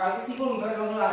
কালকে কি করুন তাহলে যন্ত্রণা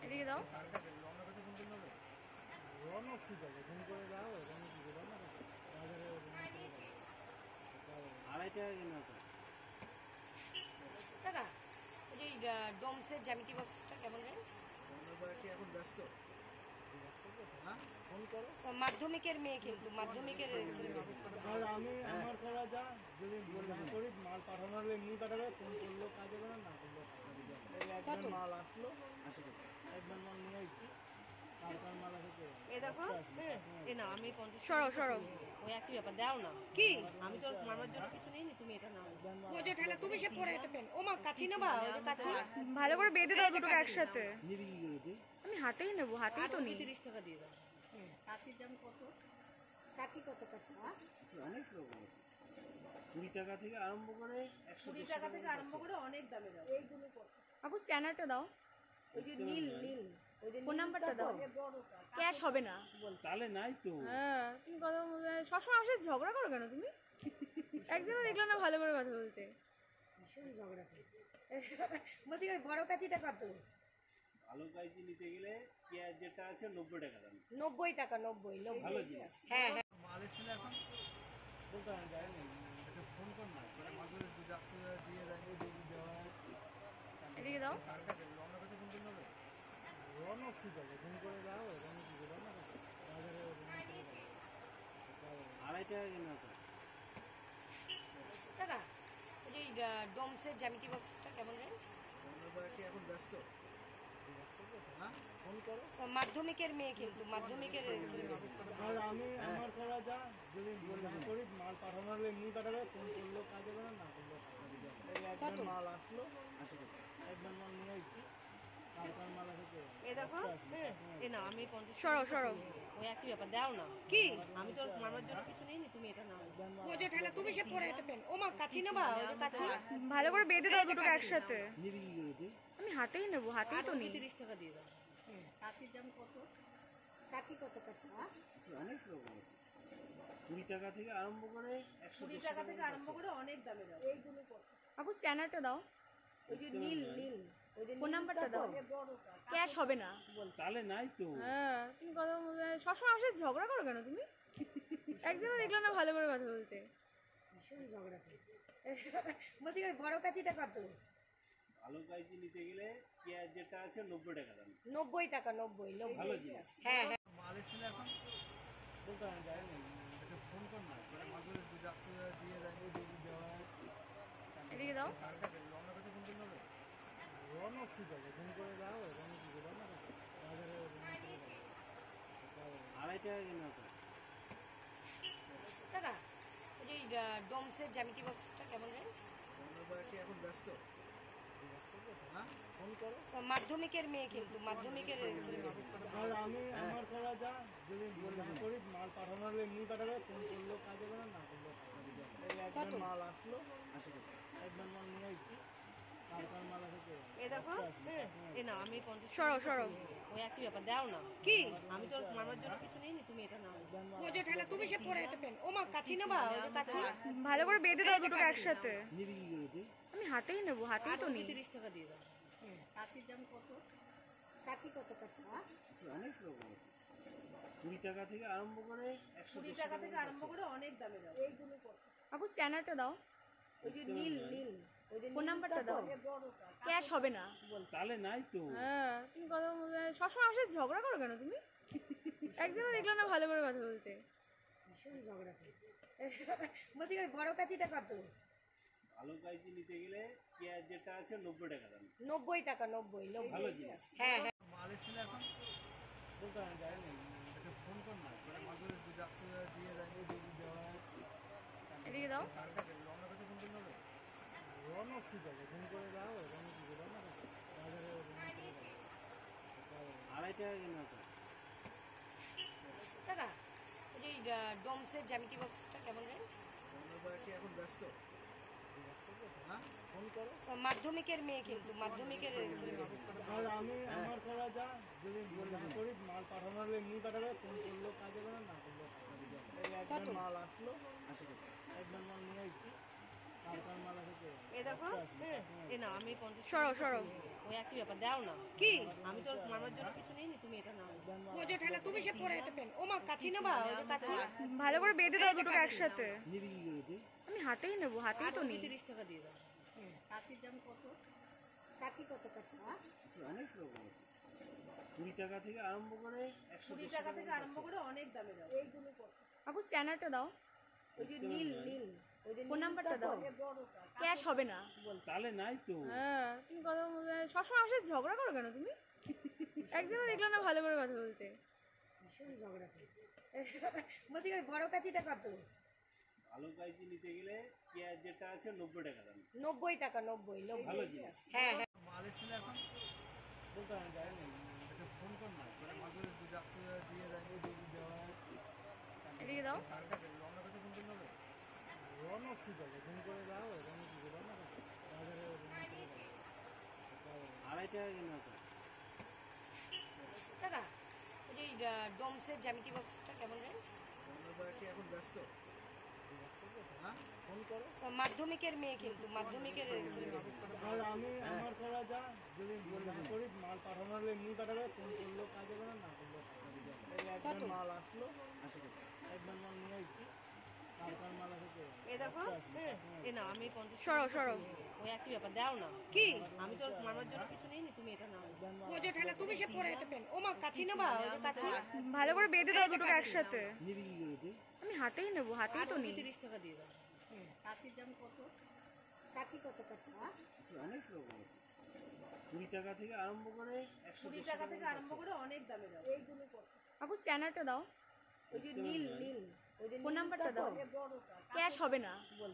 এদিকে দাও। টাকা ওই যে ডোমসের জ্যামিতি বক্সটা কেমন রেঞ্জ? মাধ্যমিকের মেয়ে কিন্তু মাধ্যমিকের আমি আমার করা যা যদি না করি মাল পাঠানোর এমনি পাঠাবে ফোন করলো কাজে করে না করলো একবার মাল আসলো একবার মাল নিয়ে আসছি তারপর মাল আসে এই দেখো এ না আমি 50 সরো সরো। ওই একই ব্যাপার দাও না কি আমি তো মামার জন্য কিছু নেইনি তুমি এটা নাও ওই যে ঠেলা তুমি সে পরে এটা পেন ও মা কাচি নেবা ওই যে কাচি ভালো করে বেঁধে দাও দুটোকে একসাথে। আমি হাতেই নেবো, হাতেই তো নেই। 30 টাকা দিয়ে দাও। কাচির দাম কত? কাচি কত কাচি? অনেক রকম 20 টাকা থেকে আরম্ভ করে 20 টাকা থেকে আরম্ভ করে অনেক দামে দাও। এইগুলো কত? আপু স্ক্যানারটা দাও, ওই যে নীল নীল ওই যে ফোন নাম্বারটা দাও। ক্যাশ হবে না। চালে নাই তো। হ্যাঁ তুমি কথা সবসময় আমার সাথে ঝগড়া করো কেন তুমি? একদিনও দেখলাম না ভালো করে কথা বলতে। ভীষণ ঝগড়া করি। বলছি বড় কাচিটা কত? ভালো কাঁচি নিতে গেলে পেঁয়াজ যেটা আছে 90 টাকা দাম। 90 টাকা 90 ভালো জিনিস। হ্যাঁ হ্যাঁ মাল এসে এখন বলতে যায় না এটা ফোন কর না করে মাঝে দিয়ে দেয় দেওয়া এদিকে দাও। রওনা করতে ফোন করতে হবে রওনা ঠিক আছে ফোন করে দাও রওনা কি করে না বাজারে 2.5 টাকা কিনা তো টাকা ওই যে ডোমসের জ্যামিতি বক্সটা কেমন রেঞ্জ? আমরা কি এখন ব্যস্ত হ্যাঁ ফোন করো। মাধ্যমিকের মেয়ে কিন্তু মাধ্যমিকের ছেলে। আর আমি আমার করা যা যদি না করি মাল পাঠানো হলে এমনি পাঠাবে, ফোন করলেও কাজ হবে না, না করলেও কাজ হবে না। এই একবার মাল আসলো, একবার মাল নিয়ে আসছি, তারপর মাল আসে। এ দেখো এ না আমি 50 সরো সরো ওই একই ব্যাপার দাও না কি আমি তো মামার জন্য কিছু নেইনি, তুমি এটা নাও। বোঝে ঠেলা তুমি সে পরে এটা পেন। ও মা কাচি নেবা, ওই যে কাচি ভালো করে বেঁধে দাও দুটোকে একসাথে। আমি হাতেই নেবো, হাতেই তো নেই। 30 টাকা দিয়ে দাও। কাচির দাম কত? কাচি কত কাচি? অনেক রকম আছে, 20 টাকা থেকে আরম্ভ করে 20 টাকা থেকে আরম্ভ করে অনেক দামে দাও। এইগুলো কত? আপু স্ক্যানারটা দাও, ওই যে নীল নীল ওই যে ফোন নাম্বারটা দাও। ক্যাশ হবে না। চালে নাই তো। হ্যাঁ তুমি কথা সবসময় আমার সাথে ঝগড়া করো কেন তুমি? একদিনও দেখলাম না ভালো করে কথা বলতে। ভীষণ ঝগড়া করে। বলছি বড় কাচিটা কত? ভালো কাইজি নিতে গেলে পেঁয়াজ যেটা আছে 90 টাকা দাম। 90 টাকা 90 ভালো জিনিস। হ্যাঁ হ্যাঁ। মাল এসেছিল এখন বলতে আমি যাইনি, এটা ফোন কর না, করে মাঝে দুধ দিয়ে যাই, দুধ দেওয়া হয়। এদিকে দাও। কারটা রওনা করতে ফোন করতে হবে, রওনা কি যাবে, ফোন করে যাও, রওনা কি যাবে না বাজারে 2.5 টাকা কিনা তো। টাকা ওই যে ডোমসের জ্যামিতি বক্সটা কেমন রেঞ্জ? কি এখন ব্যস্ত? হ্যাঁ ফোন করো। মাধ্যমিকের মেয়ে কিন্তু মাধ্যমিকের ছেলে। আর আমি আমার করা যা যদি না করি মাল পাঠানো হলে এমনি পাঠাবে, ফোন করলেও কাজ হবে না, না করলেও কাজ হবে না। এই একবার মাল আসলো, একবার মাল নিয়ে আসছি, তারপর মাল আসে। এ দেখো এ না আমি 50 সরো সরো ওই একই ব্যাপার দাও না কি আমি তো মামার জন্য কিছু নেইনি, তুমি এটা নাও। বোঝে ঠেলা তুমি সে পরে এটা পেন। ও মা কাচি নেবা, ওই যে কাচি ভালো করে বেঁধে দাও দুটোকে একসাথে। নিবি কি করে তুই? আমি হাতেই নেবো, হাতেই তো নেই। 30 টাকা দিয়ে দাও। কাচির দাম কত? কাচি কত কাচি? অনেক রকম আছে, 20 টাকা থেকে আরম্ভ করে 20 টাকা থেকে আরম্ভ করে অনেক দামে দাও। এইগুলো কত? আপু স্ক্যানারটা দাও, ওই যে নীল নীল ওই যে ফোন নাম্বারটা দাও। ক্যাশ হবে না। চালে নাই তো। হ্যাঁ তুমি কথা সবসময় আমার সাথে ঝগড়া করো কেন তুমি? একদিনও দেখলাম না ভালো করে কথা বলতে। ভীষণ ঝগড়া করে। বলছি বড় কাচিটা কত? ভালো কাইজি নিতে গেলে পেঁয়াজ যেটা আছে 90 টাকা দাম। 90 টাকা 90 ভালো জিনিস। হ্যাঁ হ্যাঁ। মাল এসেছিল এখন বলতে আমি যাইনি, এটা ফোন কর না, করে মাঝে দুধ দিয়ে যাই, দুধ দেওয়া হয়। এদিকে দাও। কারটা রওনা করতে ফোন করতে হবে, রওনা কি যাবে, ফোন করে যাও, রওনা কি যাবে না বাজারে 2.5 টাকা কিনা তো। টাকা ওই যে ডোমসের জ্যামিতি বক্সটা কেমন রেঞ্জ? কি এখন ব্যস্ত? হ্যাঁ ফোন করো। মাধ্যমিকের মেয়ে কিন্তু মাধ্যমিকের ছেলে। আর আমি আমার করা যা যদি না করি মাল পাঠানো হলে এমনি পাঠাবে, ফোন করলেও কাজ হবে না, না করলেও কাজ হবে না। এই একবার মাল আসলো, একবার মাল নিয়ে আসছি, তারপর মাল আসে। এ দেখো এ না আমি 50 সরো সরো ওই একই ব্যাপার দাও না কি আমি তো মামার জন্য কিছু নেইনি, তুমি এটা নাও। বোঝে ঠেলা তুমি সে পরে এটা পেন। ও মা কাচি নেবা, ওই যে কাচি ভালো করে বেঁধে দাও দুটোকে একসাথে। নিবি কি করে তুই? আমি হাতেই নেবো, হাতেই তো নেই। 30 টাকা দিয়ে দাও। কাচির দাম কত? কাচি কত কাচি? অনেক রকম আছে, 20 টাকা থেকে আরম্ভ করে 20 টাকা থেকে আরম্ভ করে অনেক দামে দাও। এইগুলো কত? আপু স্ক্যানারটা দাও, ওই যে নীল নীল ওই যে ফোন নাম্বারটা দাও। ক্যাশ হবে না। চালে নাই তো। হ্যাঁ তুমি কথা সবসময় আমার সাথে ঝগড়া করো কেন তুমি? একদিনও দেখলাম না ভালো করে কথা বলতে। ভীষণ ঝগড়া করে। বলছি বড় কাচিটা কত? ভালো কাইজি নিতে গেলে পেঁয়াজ যেটা আছে 90 টাকা দাম। 90 টাকা 90 ভালো জিনিস। হ্যাঁ হ্যাঁ। মাল এসেছিল এখন বলতে আমি যাইনি, এটা ফোন কর না, করে মাঝে দুধ দিয়ে যাই, দুধ দেওয়া হয়। এদিকে দাও। কারটা রওনা করতে ফোন করতে হবে, রওনা কি যাবে, ফোন করে যাও, রওনা কি যাবে না বাজারে 2.5 টাকা কিনা তো। টাকা ওই যে ডোমসের জ্যামিতি বক্সটা কেমন রেঞ্জ? কি এখন ব্যস্ত? হ্যাঁ ফোন করো। মাধ্যমিকের মেয়ে কিন্তু মাধ্যমিকের ছেলে। আর আমি আমার করা যা যদি না করি মাল পাঠানো হলে এমনি পাঠাবে, ফোন করলেও কাজ হবে না, না করলেও কাজ হবে না। এই একবার মাল আসলো, একবার মাল নিয়ে আসছি, তারপর মাল আসে। এ দেখো এ না আমি 50 সরো সরো ওই একই ব্যাপার দাও না কি আমি তো মামার জন্য কিছু নেইনি, তুমি এটা নাও। বোঝে ঠেলা তুমি সে পরে এটা পেন। ও মা কাচি নেবা, ওই যে কাচি ভালো করে বেঁধে দাও দুটোকে একসাথে। নিবি কি করে তুই? আমি হাতেই নেবো, হাতেই তো নেই। 30 টাকা দিয়ে দাও। কাচির দাম কত? কাচি কত কাচি? অনেক রকম আছে, 20 টাকা থেকে আরম্ভ করে 20 টাকা থেকে আরম্ভ করে অনেক দামে দাও এইগুলো কত? আপু স্ক্যানারটা দাও, ওই যে নীল নীল ওই যে ফোন নীল নাম্বারটা কত? দাও, ক্যাশ হবে না।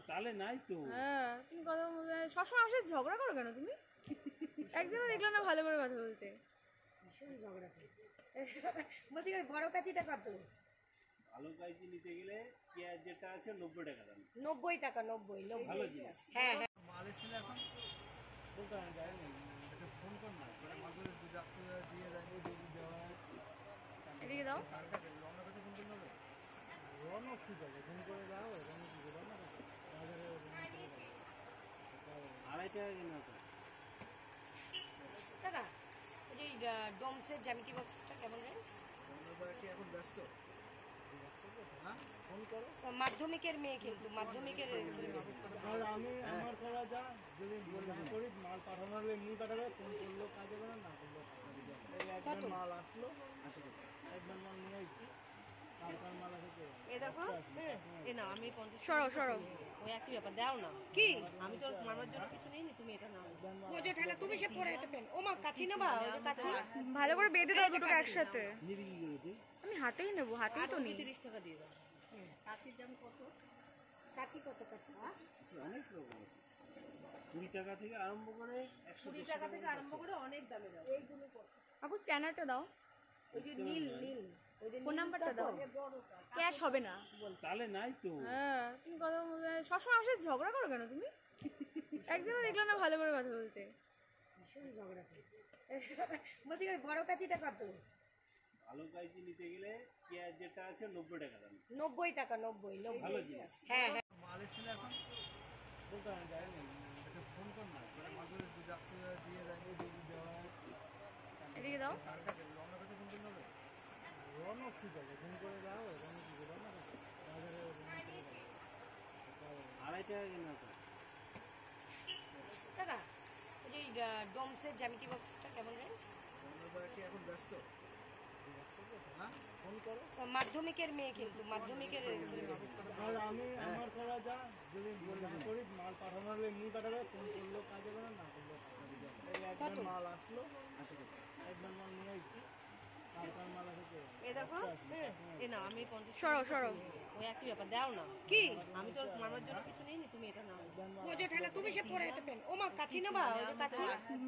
চালে নাই তো। হ্যাঁ তুমি কথা সবসময় আমার সাথে ঝগড়া করো কেন তুমি? একদিনও দেখলাম না ভালো করে কথা বলতে। ভীষণ ঝগড়া করে। বলছি ওই বড় কাচিটা কত? ভালো কাইজি নিতে গেলে পেঁয়াজ যেটা আছে 90 টাকা দাম। 90 টাকা 90 ভালো জিনিস। হ্যাঁ হ্যাঁ মাল এসেছিল এখন বলতে আমি যাইনি, একটা ফোন কর না, ওরা মাগুরে দুধ আপনি দিয়ে দেয়, দুধ দেওয়া হয়। এদিকে দাও। কারটা রওনা কাছে ফোন করলে হবে? রওনা ঠিক আছে, ফোন করে দাও, রওনা ঠিক আছে, রওনা কাছে বাজারে রওনা করে দাও। 2.5 টাকা কিনা তো। টাকা ওই যে ডোমসের জ্যামিতি বক্সটা কেমন রেঞ্জ? রওনা করে কি এখন ব্যস্ত? হ্যাঁ ফোন করো। মাধ্যমিকের মেয়ে কিন্তু মাধ্যমিকের আর আমি আমার করা যা, যদি না করি মাল পাঠানো হলে এমনি পাঠাবে, ফোন করলেও কাজে করে, না করলেও কাজে করে। এই একবার মাল আসলো, একবার মাল নিয়ে এসছি, তারপর মাল আসে। এ দেখো এ না আমি 50 সরো সরো। ওই একই ব্যাপার দাও না কি আমি তো মামার জন্য কিছু নেই তুমি এটা নাও ও যে ঠেলা তুমি সে পরে এটা পেন ও মা কাচি নেবা ওই যে কাচি ভালো করে বেঁধে দাও দুটো একসাথে। নিবি কি করে তুই? আমি হাতেই নেবো, হাতেই তো নিই। 30 টাকা দিয়ে দাও কাচির দাম কত? কাচি কত কাচি? আচ্ছা, অনেক রকম আছে। 20 টাকা থেকে আরম্ভ করে 20 টাকা থেকে আরম্ভ করে অনেক দামে দাও এইগুলো কত? আপু স্ক্যানারটা দাও, ওই যে নীল নীল ওই যে ফোন নাম্বারটা দাও, বড়টা ক্যাশ হবে না। চালে নাই তো। হ্যাঁ তুমি কথা সবসময় আমার সাথে ঝগড়া করো কেন তুমি? একদিনও দেখলাম না ভালো করে কথা বলতে। ভীষণ ঝগড়া করে। বলছি ওই বড় কাচিটা কত? ভালো কাইজি নিতে গেলে পেঁয়াজ যেটা আছে 90 টাকা দাম। 90 টাকা 90 ভালো জিনিস। হ্যাঁ হ্যাঁ মাল এসেছিল এখন বলতে আমি যাইনি, একটা ফোন কর না, ওরা মাগুরে দুধ আপনি দিয়ে দেয়, দুধ দেওয়া হয়। এদিকে দাও। কারটা রওনা কাছে ফোন করলে হবে? রওনা ঠিক আছে, ফোন করে দাও, রওনা ঠিক আছে, রওনা কাছে বাজারে রওনা করে দাও। 2.5 টাকা কিনা তো। টাকা ওই যে ডোমসের জ্যামিতি বক্সটা কেমন রেঞ্জ? রওনা করে কি এখন ব্যস্ত? হ্যাঁ ফোন করো। মাধ্যমিকের মেয়ে কিন্তু মাধ্যমিকের আর আমি আমার করা যা, যদি না করি মাল পাঠানো হলে এমনি পাঠাবে, ফোন করলেও কাজে করে, না করলেও কাজে করে। এই একবার মাল আসলো, একবার মাল নিয়ে এসছি, তারপর মাল আসে। এ দেখো এ না আমি 50 সরো সরো। ওই একই ব্যাপার দাও না কি আমি তো মামার জন্য কিছু নেই তুমি এটা নাও ও যে ঠেলা তুমি সে পরে এটা পেন ও মা কাচি নেবা ওই যে কাচি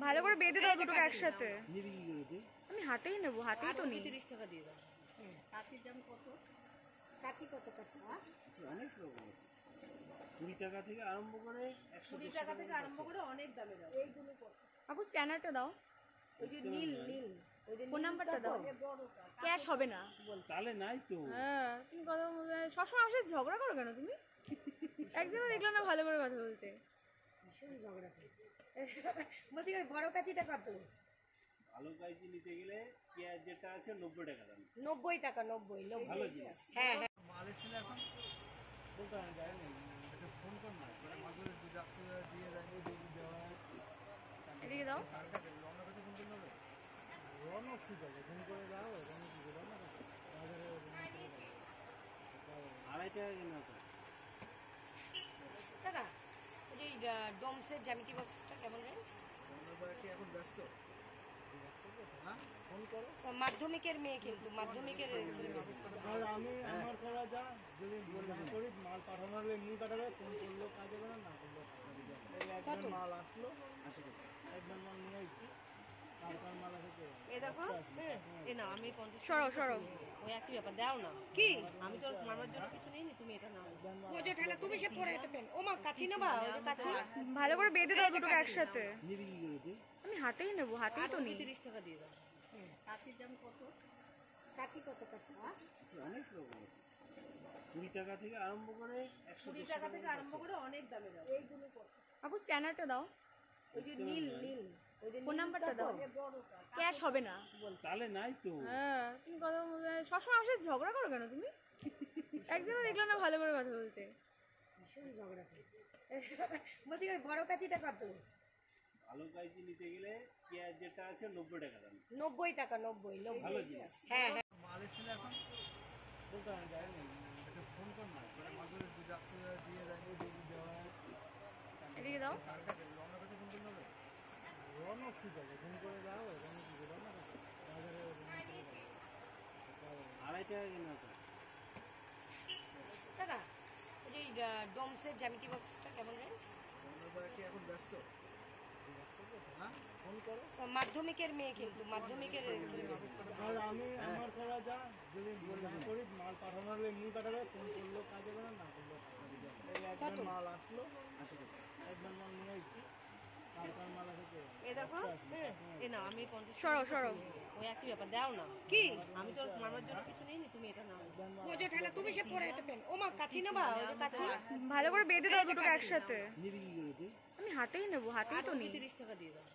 ভালো করে বেঁধে দাও দুটো একসাথে। নিবি কি করে তুই? আমি হাতেই নেবো, হাতেই তো নিই। 30 টাকা দিয়ে দাও কাচির দাম কত? কাচি কত কাচি? আচ্ছা, অনেক রকম আছে। 20 টাকা থেকে আরম্ভ করে 20 টাকা থেকে আরম্ভ করে অনেক দামে দাও এইগুলো কত? আপু স্ক্যানারটা দাও, ওই যে নীল নীল ওই যে ফোন নাম্বারটা দাও, বড়টা ক্যাশ হবে না। চালে নাই তো। হ্যাঁ তুমি কথা সবসময় আমার সাথে ঝগড়া করো কেন তুমি? একদিনও দেখলাম না ভালো করে কথা বলতে। ভীষণ ঝগড়া করে। বলছি ওই বড় কাচিটা কত? ভালো কাইজি নিতে গেলে পেঁয়াজ যেটা আছে 90 টাকা দাম। 90 টাকা 90 ভালো জিনিস। হ্যাঁ হ্যাঁ মাল এসেছিল এখন বলতে আমি যাইনি, একটা ফোন কর না, ওরা মাগুরে দুধ আপনি দিয়ে দেয়, দুধ দেওয়া হয়। এদিকে দাও। কারটা রওনা কাছে ফোন করলে হবে? রওনা ঠিক আছে, ফোন করে দাও, রওনা ঠিক আছে, রওনা কাছে বাজারে রওনা করে দাও। 2.5 টাকা কিনা তো। টাকা ওই যে ডোমসের জ্যামিতি বক্সটা কেমন রেঞ্জ? রওনা করে কি এখন ব্যস্ত? হ্যাঁ ফোন করো। মাধ্যমিকের মেয়ে কিন্তু মাধ্যমিকের আর আমি আমার করা যা, যদি না করি মাল পাঠানো হলে এমনি পাঠাবে, ফোন করলেও কাজে করে, না করলেও কাজে করে। এই একবার মাল আসলো, একবার মাল নিয়ে এসছি, তারপর মাল আসে। এ দেখো এ না আমি 50 সরো সরো। ওই একই ব্যাপার দাও না কি আমি তো মামার জন্য কিছু নেই তুমি এটা নাও ও যে ঠেলা তুমি সে পরে এটা পেন ও মা কাচি নেবা ওই যে কাচি ভালো করে বেঁধে দাও দুটো একসাথে। নিবি কি করে তুই? আমি হাতেই নেবো, হাতেই তো নিই। 30 টাকা দিয়ে দাও কাচির দাম কত? কাচি কত কাচি? আচ্ছা, অনেক রকম আছে। 20 টাকা থেকে আরম্ভ করে 20 টাকা থেকে আরম্ভ করে অনেক দামে দাও এইগুলো কত? আপু স্ক্যানারটা দাও, ওই যে নীল নীল ওই যে ফোন নাম্বারটা দাও, বড়টা ক্যাশ হবে না। চালে নাই তো। হ্যাঁ তুমি কথা সবসময় আমার সাথে ঝগড়া করো কেন তুমি? একদিনও দেখলাম না ভালো করে কথা বলতে। ভীষণ ঝগড়া করে। বলছি ওই বড় কাচিটা কত? ভালো কাইজি নিতে গেলে পেঁয়াজ যেটা আছে 90 টাকা দাম। 90 টাকা 90 ভালো জিনিস। হ্যাঁ হ্যাঁ মাল এসেছিল এখন বলতে আমি যাইনি, একটা ফোন কর না, ওরা মাগুরে দুধ আপনি দিয়ে দেয়, দুধ দেওয়া হয়। এদিকে দাও। কারটা রওনা কাছে ফোন করলে হবে? রনক ঠিক আছে, ফোন করে যাও রনক কি করে না বাজারে আড়াই টাকা কেনা তো। দাদা ওই যে ডোমসের জ্যামিতি বক্সটা কেমন রেঞ্জ? কি এখন ব্যস্ত? হ্যাঁ, ফোন করো। মাধ্যমিকের মেয়ে কিন্তু মাধ্যমিকের আর আমি আমার করা যা যদি না করি মাল পাঠানো হলে এমনি পাঠাবে, ফোন করলেও কাজে হবে না করলেও কাজে হবে। এই একবার মাল আসলো, একবার মাল নিয়ে আসছি, তারপর মাল আসে। এ দেখো এ না আমি 50 সরো সরো ওই একই ব্যাপার দাও না কি আমি তো মামার জন্য কিছু নেইনি, তুমি এটা নাও। ও যে ঠেলা তুমি সে পরে এটা পেন। ও মা কাচি না বা ওই যে কাচি ভালো করে বেঁধে দাও দুটোকে একসাথে। নিবি কি করে তুই? আমি হাতেই নেবো, হাতেই তো নেই। 30 টাকা দিয়ে দাও।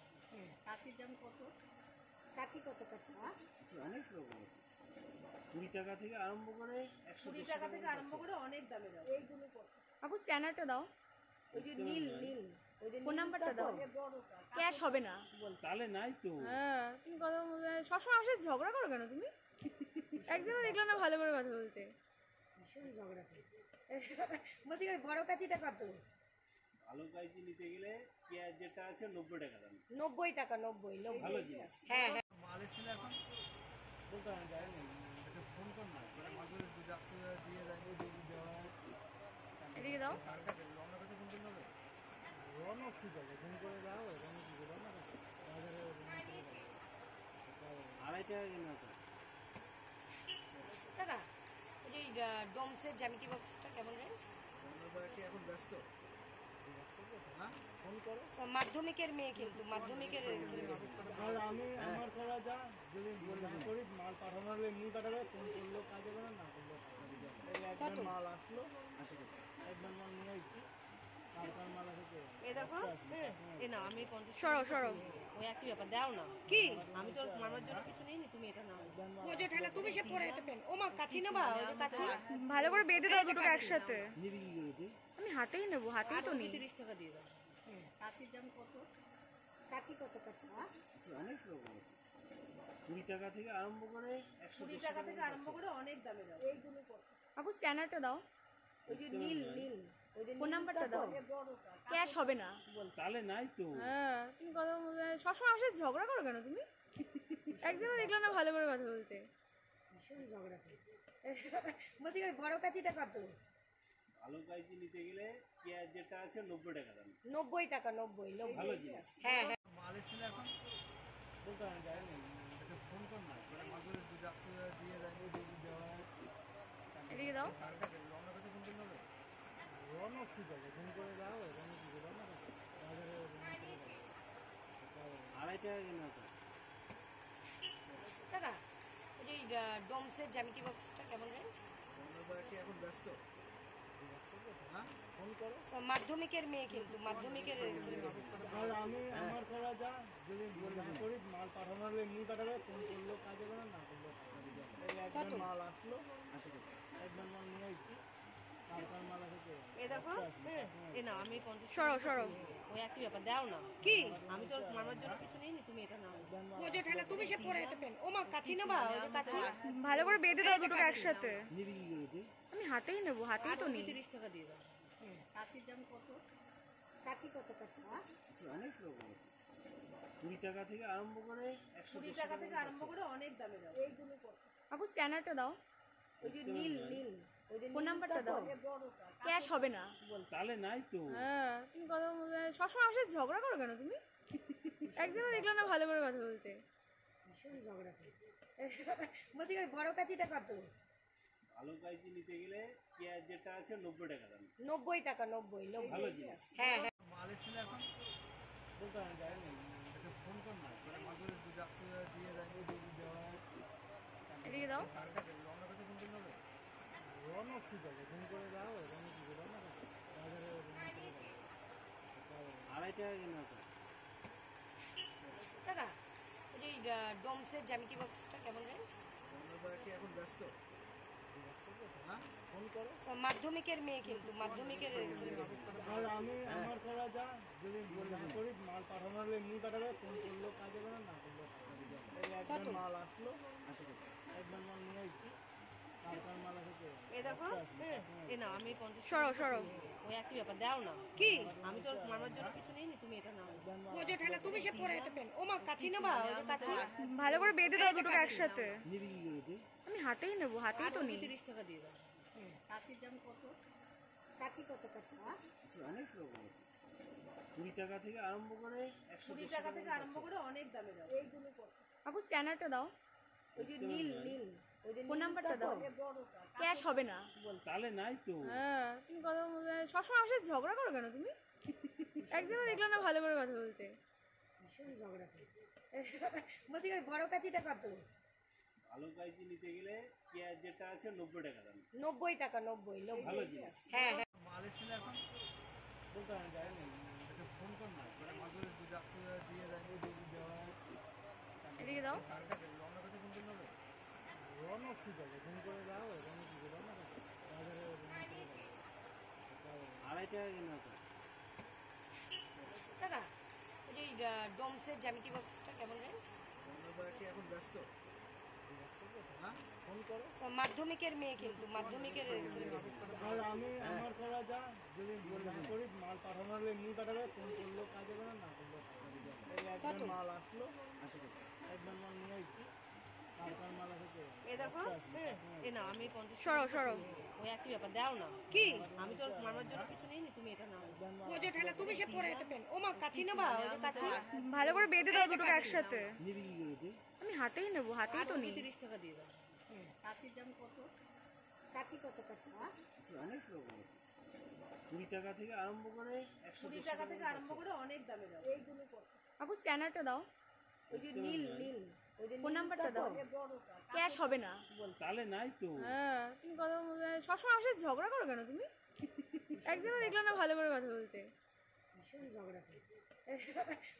কাচির দাম কত? কাচি কত কাচি? অনেক রকম আছে, 20 টাকা থেকে আরম্ভ করে 20 টাকা থেকে আরম্ভ করে অনেক দামে দাও। এইগুলো কত? আপু স্ক্যানারটা দাও, ওই যে নীল নীল ওই যে ফোন নাম্বারটা দাও। ক্যাশ হবে না। চালে নাই তো। হ্যাঁ তুমি কথা সবসময় আমার সাথে ঝগড়া করো কেন তুমি? একদিনও দেখলাম না ভালো করে কথা বলতে। ভীষণ ঝগড়া করে। বলছি বড় কাচিটা কত? ভালো কাইজি নিতে গেলে পেঁয়াজ যেটা আছে 90 টাকা দাম। 90 টাকা 90 ভালো জিনিস। হ্যাঁ হ্যাঁ মাল এসেছিল এখন বলতে আমি যাইনি, এটা ফোন কর না করে মাঝে দুধ আপনি দিয়ে যাই দুধ দেওয়া এদিকে দাও। কার কাছে রনক কাছে ফোন করতে হবে। রনক ঠিক আছে, ফোন করে যাও রনক কি করে না বাজারে আড়াই টাকা কেনা তো। দাদা ওই যে ডোমসের জ্যামিতি বক্সটা কেমন রেঞ্জ? কি এখন ব্যস্ত? হ্যাঁ, ফোন করো। মাধ্যমিকের মেয়ে কিন্তু মাধ্যমিকের আর আমি আমার করা যা যদি না করি মাল পাঠানো হলে এমনি পাঠাবে, ফোন করলেও কাজে হবে না করলেও কাজে হবে। এই একবার মাল আসলো, একবার মাল নিয়ে আসছি, তারপর মাল আসে। এ দেখো এ না আমি 50 সরো সরো ওই একই ব্যাপার দাও না কি আমি তো মামার জন্য কিছু নেইনি, তুমি এটা নাও। ও যে ঠেলা তুমি সে পরে এটা পেন। ও মা কাচি না বা ওই যে কাচি ভালো করে বেঁধে দাও দুটোকে একসাথে। নিবি কি করে তুই? আমি হাতেই নেবো, হাতেই তো নেই। 30 টাকা দিয়ে দাও। কাচির দাম কত? কাচি কত কাচি? অনেক রকম আছে, 20 টাকা থেকে আরম্ভ করে 20 টাকা থেকে আরম্ভ করে অনেক দামে দাও। এইগুলো কত? আপু স্ক্যানারটা দাও, ওই যে নীল নীল ওই যে ফোন নাম্বারটা দাও। ক্যাশ হবে না। চালে নাই তো। হ্যাঁ তুমি কথা সবসময় আমার সাথে ঝগড়া করো কেন তুমি? একদিনও দেখলাম না ভালো করে কথা বলতে। ভীষণ ঝগড়া করে। বলছি বড় কাচিটা কত? ভালো কাইজি নিতে গেলে পেঁয়াজ যেটা আছে 90 টাকা দাম। 90 টাকা 90 ভালো জিনিস। হ্যাঁ হ্যাঁ মাল এসেছিল এখন বলতে আমি যাইনি, এটা ফোন কর না করে মাঝে দুধ আপনি দিয়ে যাই দুধ দেওয়া এদিকে দাও। কার কাছে রনক কাছে ফোন করতে হবে। রনক ঠিক আছে, ফোন করে যাও রনক কি করে না বাজারে আড়াই টাকা কেনা তো। দাদা ওই যে ডোমসের জ্যামিতি বক্সটা কেমন রেঞ্জ? কি এখন ব্যস্ত? হ্যাঁ, ফোন করো। মাধ্যমিকের মেয়ে কিন্তু মাধ্যমিকের আর আমি আমার করা যা যদি না করি মাল পাঠানো হলে এমনি পাঠাবে, ফোন করলেও কাজে হবে না করলেও কাজে হবে। এই একবার মাল আসলো, একবার মাল নিয়ে আসছি, তারপর মাল আসে। এ দেখো এ না আমি 50 সরো সরো ওই একই ব্যাপার দাও না কি আমি তো মামার জন্য কিছু নেইনি, তুমি এটা নাও। ও যে ঠেলা তুমি সে পরে এটা পেন। ও মা কাচি না বা ওই যে কাচি ভালো করে বেঁধে দাও দুটোকে একসাথে। নিবি কি করে তুই? আমি হাতেই নেবো, হাতেই তো নেই। 30 টাকা দিয়ে দাও। কাচির দাম কত? কাচি কত কাচি? অনেক রকম আছে, 20 টাকা থেকে আরম্ভ করে 20 টাকা থেকে আরম্ভ করে অনেক দামে দাও। এইগুলো কত? আপু স্ক্যানারটা দাও, ওই যে নীল নীল ওই যে ফোন নাম্বারটা দাও। ক্যাশ হবে না। চালে নাই তো। হ্যাঁ তুমি কথা সবসময় আমার সাথে ঝগড়া করো কেন তুমি? একদিনও দেখলাম না ভালো করে কথা বলতে। ভীষণ ঝগড়া করে। বলছি বড় কাচিটা কত? ভালো কাইজি নিতে গেলে পেঁয়াজ যেটা আছে 90 টাকা দাম। 90 টাকা 90 ভালো জিনিস। হ্যাঁ হ্যাঁ মাল এসেছিল এখন বলতে আমি যাইনি, এটা ফোন কর না করে মাঝে দুধ আপনি দিয়ে যাই দুধ দেওয়া এদিকে দাও। কার কাছে রনক কাছে ফোন করতে হবে। রনক ঠিক আছে, ফোন করে যাও রনক কি করে না বাজারে আড়াই টাকা কেনা তো। দাদা ওই যে ডোমসের জ্যামিতি বক্সটা কেমন রেঞ্জ? কি এখন ব্যস্ত? হ্যাঁ, ফোন করো। মাধ্যমিকের মেয়ে কিন্তু মাধ্যমিকের আর আমি আমার করা যা যদি না করি মাল পাঠানো হলে এমনি পাঠাবে, ফোন করলেও কাজে হবে না করলেও কাজে হবে। এই একবার মাল আসলো, একবার মাল নিয়ে আসছি, তারপর মাল আসে। এ দেখো এ না আমি 50 সরো সরো ওই ওই একই ব্যাপার দাও না কি আমি তো মামার জন্য কিছু নেইনি তুমি এটা নাও ও যে ঠেলা তুমি সে পরে এটা পেন ও মা কাচি নেবা ওই যে কাচি ভালো করে বেঁধে দাও দুটোকে একসাথে। নিবি কি করে তুই? আমি হাতেই নেবো, হাতেই তো নেই। 30 টাকা দিয়ে দাও কাচির দাম কত কাচি কত কাচি অনেক রকম আছে। 20 টাকা থেকে আরম্ভ করে 20 টাকা থেকে আরম্ভ করে অনেক দামে দাও এইগুলো কত আপু স্ক্যানারটা দাও, ওই যে নীল নীল ওই যে ফোন নাম্বারটা দাও। ক্যাশ হবে না। চালে নাই তো। হ্যাঁ, তুমি কথা সবসময় আমার সাথে ঝগড়া করো কেন তুমি? একদিনও দেখলাম না ভালো করে কথা বলতে। ভীষণ ঝগড়া করে বলছি বড় কাচিটা কত ভালো কাইজি নিতে গেলে পেঁয়াজ যেটা আছে 90 টাকা দাম। 90 টাকা 90 ভালো জিনিস। হ্যাঁ হ্যাঁ মাল এসেছিল এখন বলতে আমি যাই না এটা ফোন কর না ওরা মাঝে দুধ আপনি দিয়ে দেয় দুধ দেওয়া হয় এদিকে দাও। কারটা অন্য কাছে ফোন করলে হবে রনক ঠিক আছে ফোন করে দাও রনক ঠিক আছে না বাজারে 2.5 টাকা কিনা তো। টাকা ওই যে ডোমসের জ্যামিতি বক্সটা কেমন রেঞ্জ আমরা কি এখন ব্যস্ত হ্যাঁ ফোন করো মাধ্যমিকের মেয়ে কিন্তু মাধ্যমিকের আর আমি আমার করা যা যদি না করি মাল পাঠানো হলে এমনি পাঠাবে ফোন করলেও কাজে করে না করলেও এই একবার মাল আসলো একবার মাল নিয়ে এসছি তারপর মাল আসে এ দেখো এ না আমি 50 সরো সরো। ওই একই ব্যাপার দাও না কি আমি তো মামার জন্য কিছু নেইনি তুমি এটা নাও ও যে ঠেলা তুমি সে পরে এটা পেন ও মা কাচি নেবা ওই যে কাচি ভালো করে বেঁধে দাও দুটোকে একসাথে। নিবি কি করে তুই? আমি হাতেই নেবো, হাতেই তো নেই। 30 টাকা দিয়ে দাও কাচির দাম কত কাচি কত কাচি অনেক রকম আছে। 20 টাকা থেকে আরম্ভ করে 20 টাকা থেকে আরম্ভ করে অনেক দামে দাও এইগুলো কত আপু স্ক্যানারটা দাও, ওই যে নীল নীল ওই যে ফোন নাম্বারটা দাও। ক্যাশ হবে না। চালে নাই তো। হ্যাঁ, তুমি কথা সবসময় আমার সাথে ঝগড়া করো কেন তুমি? একদিনও দেখলাম না ভালো করে কথা বলতে। ভীষণ ঝগড়া করে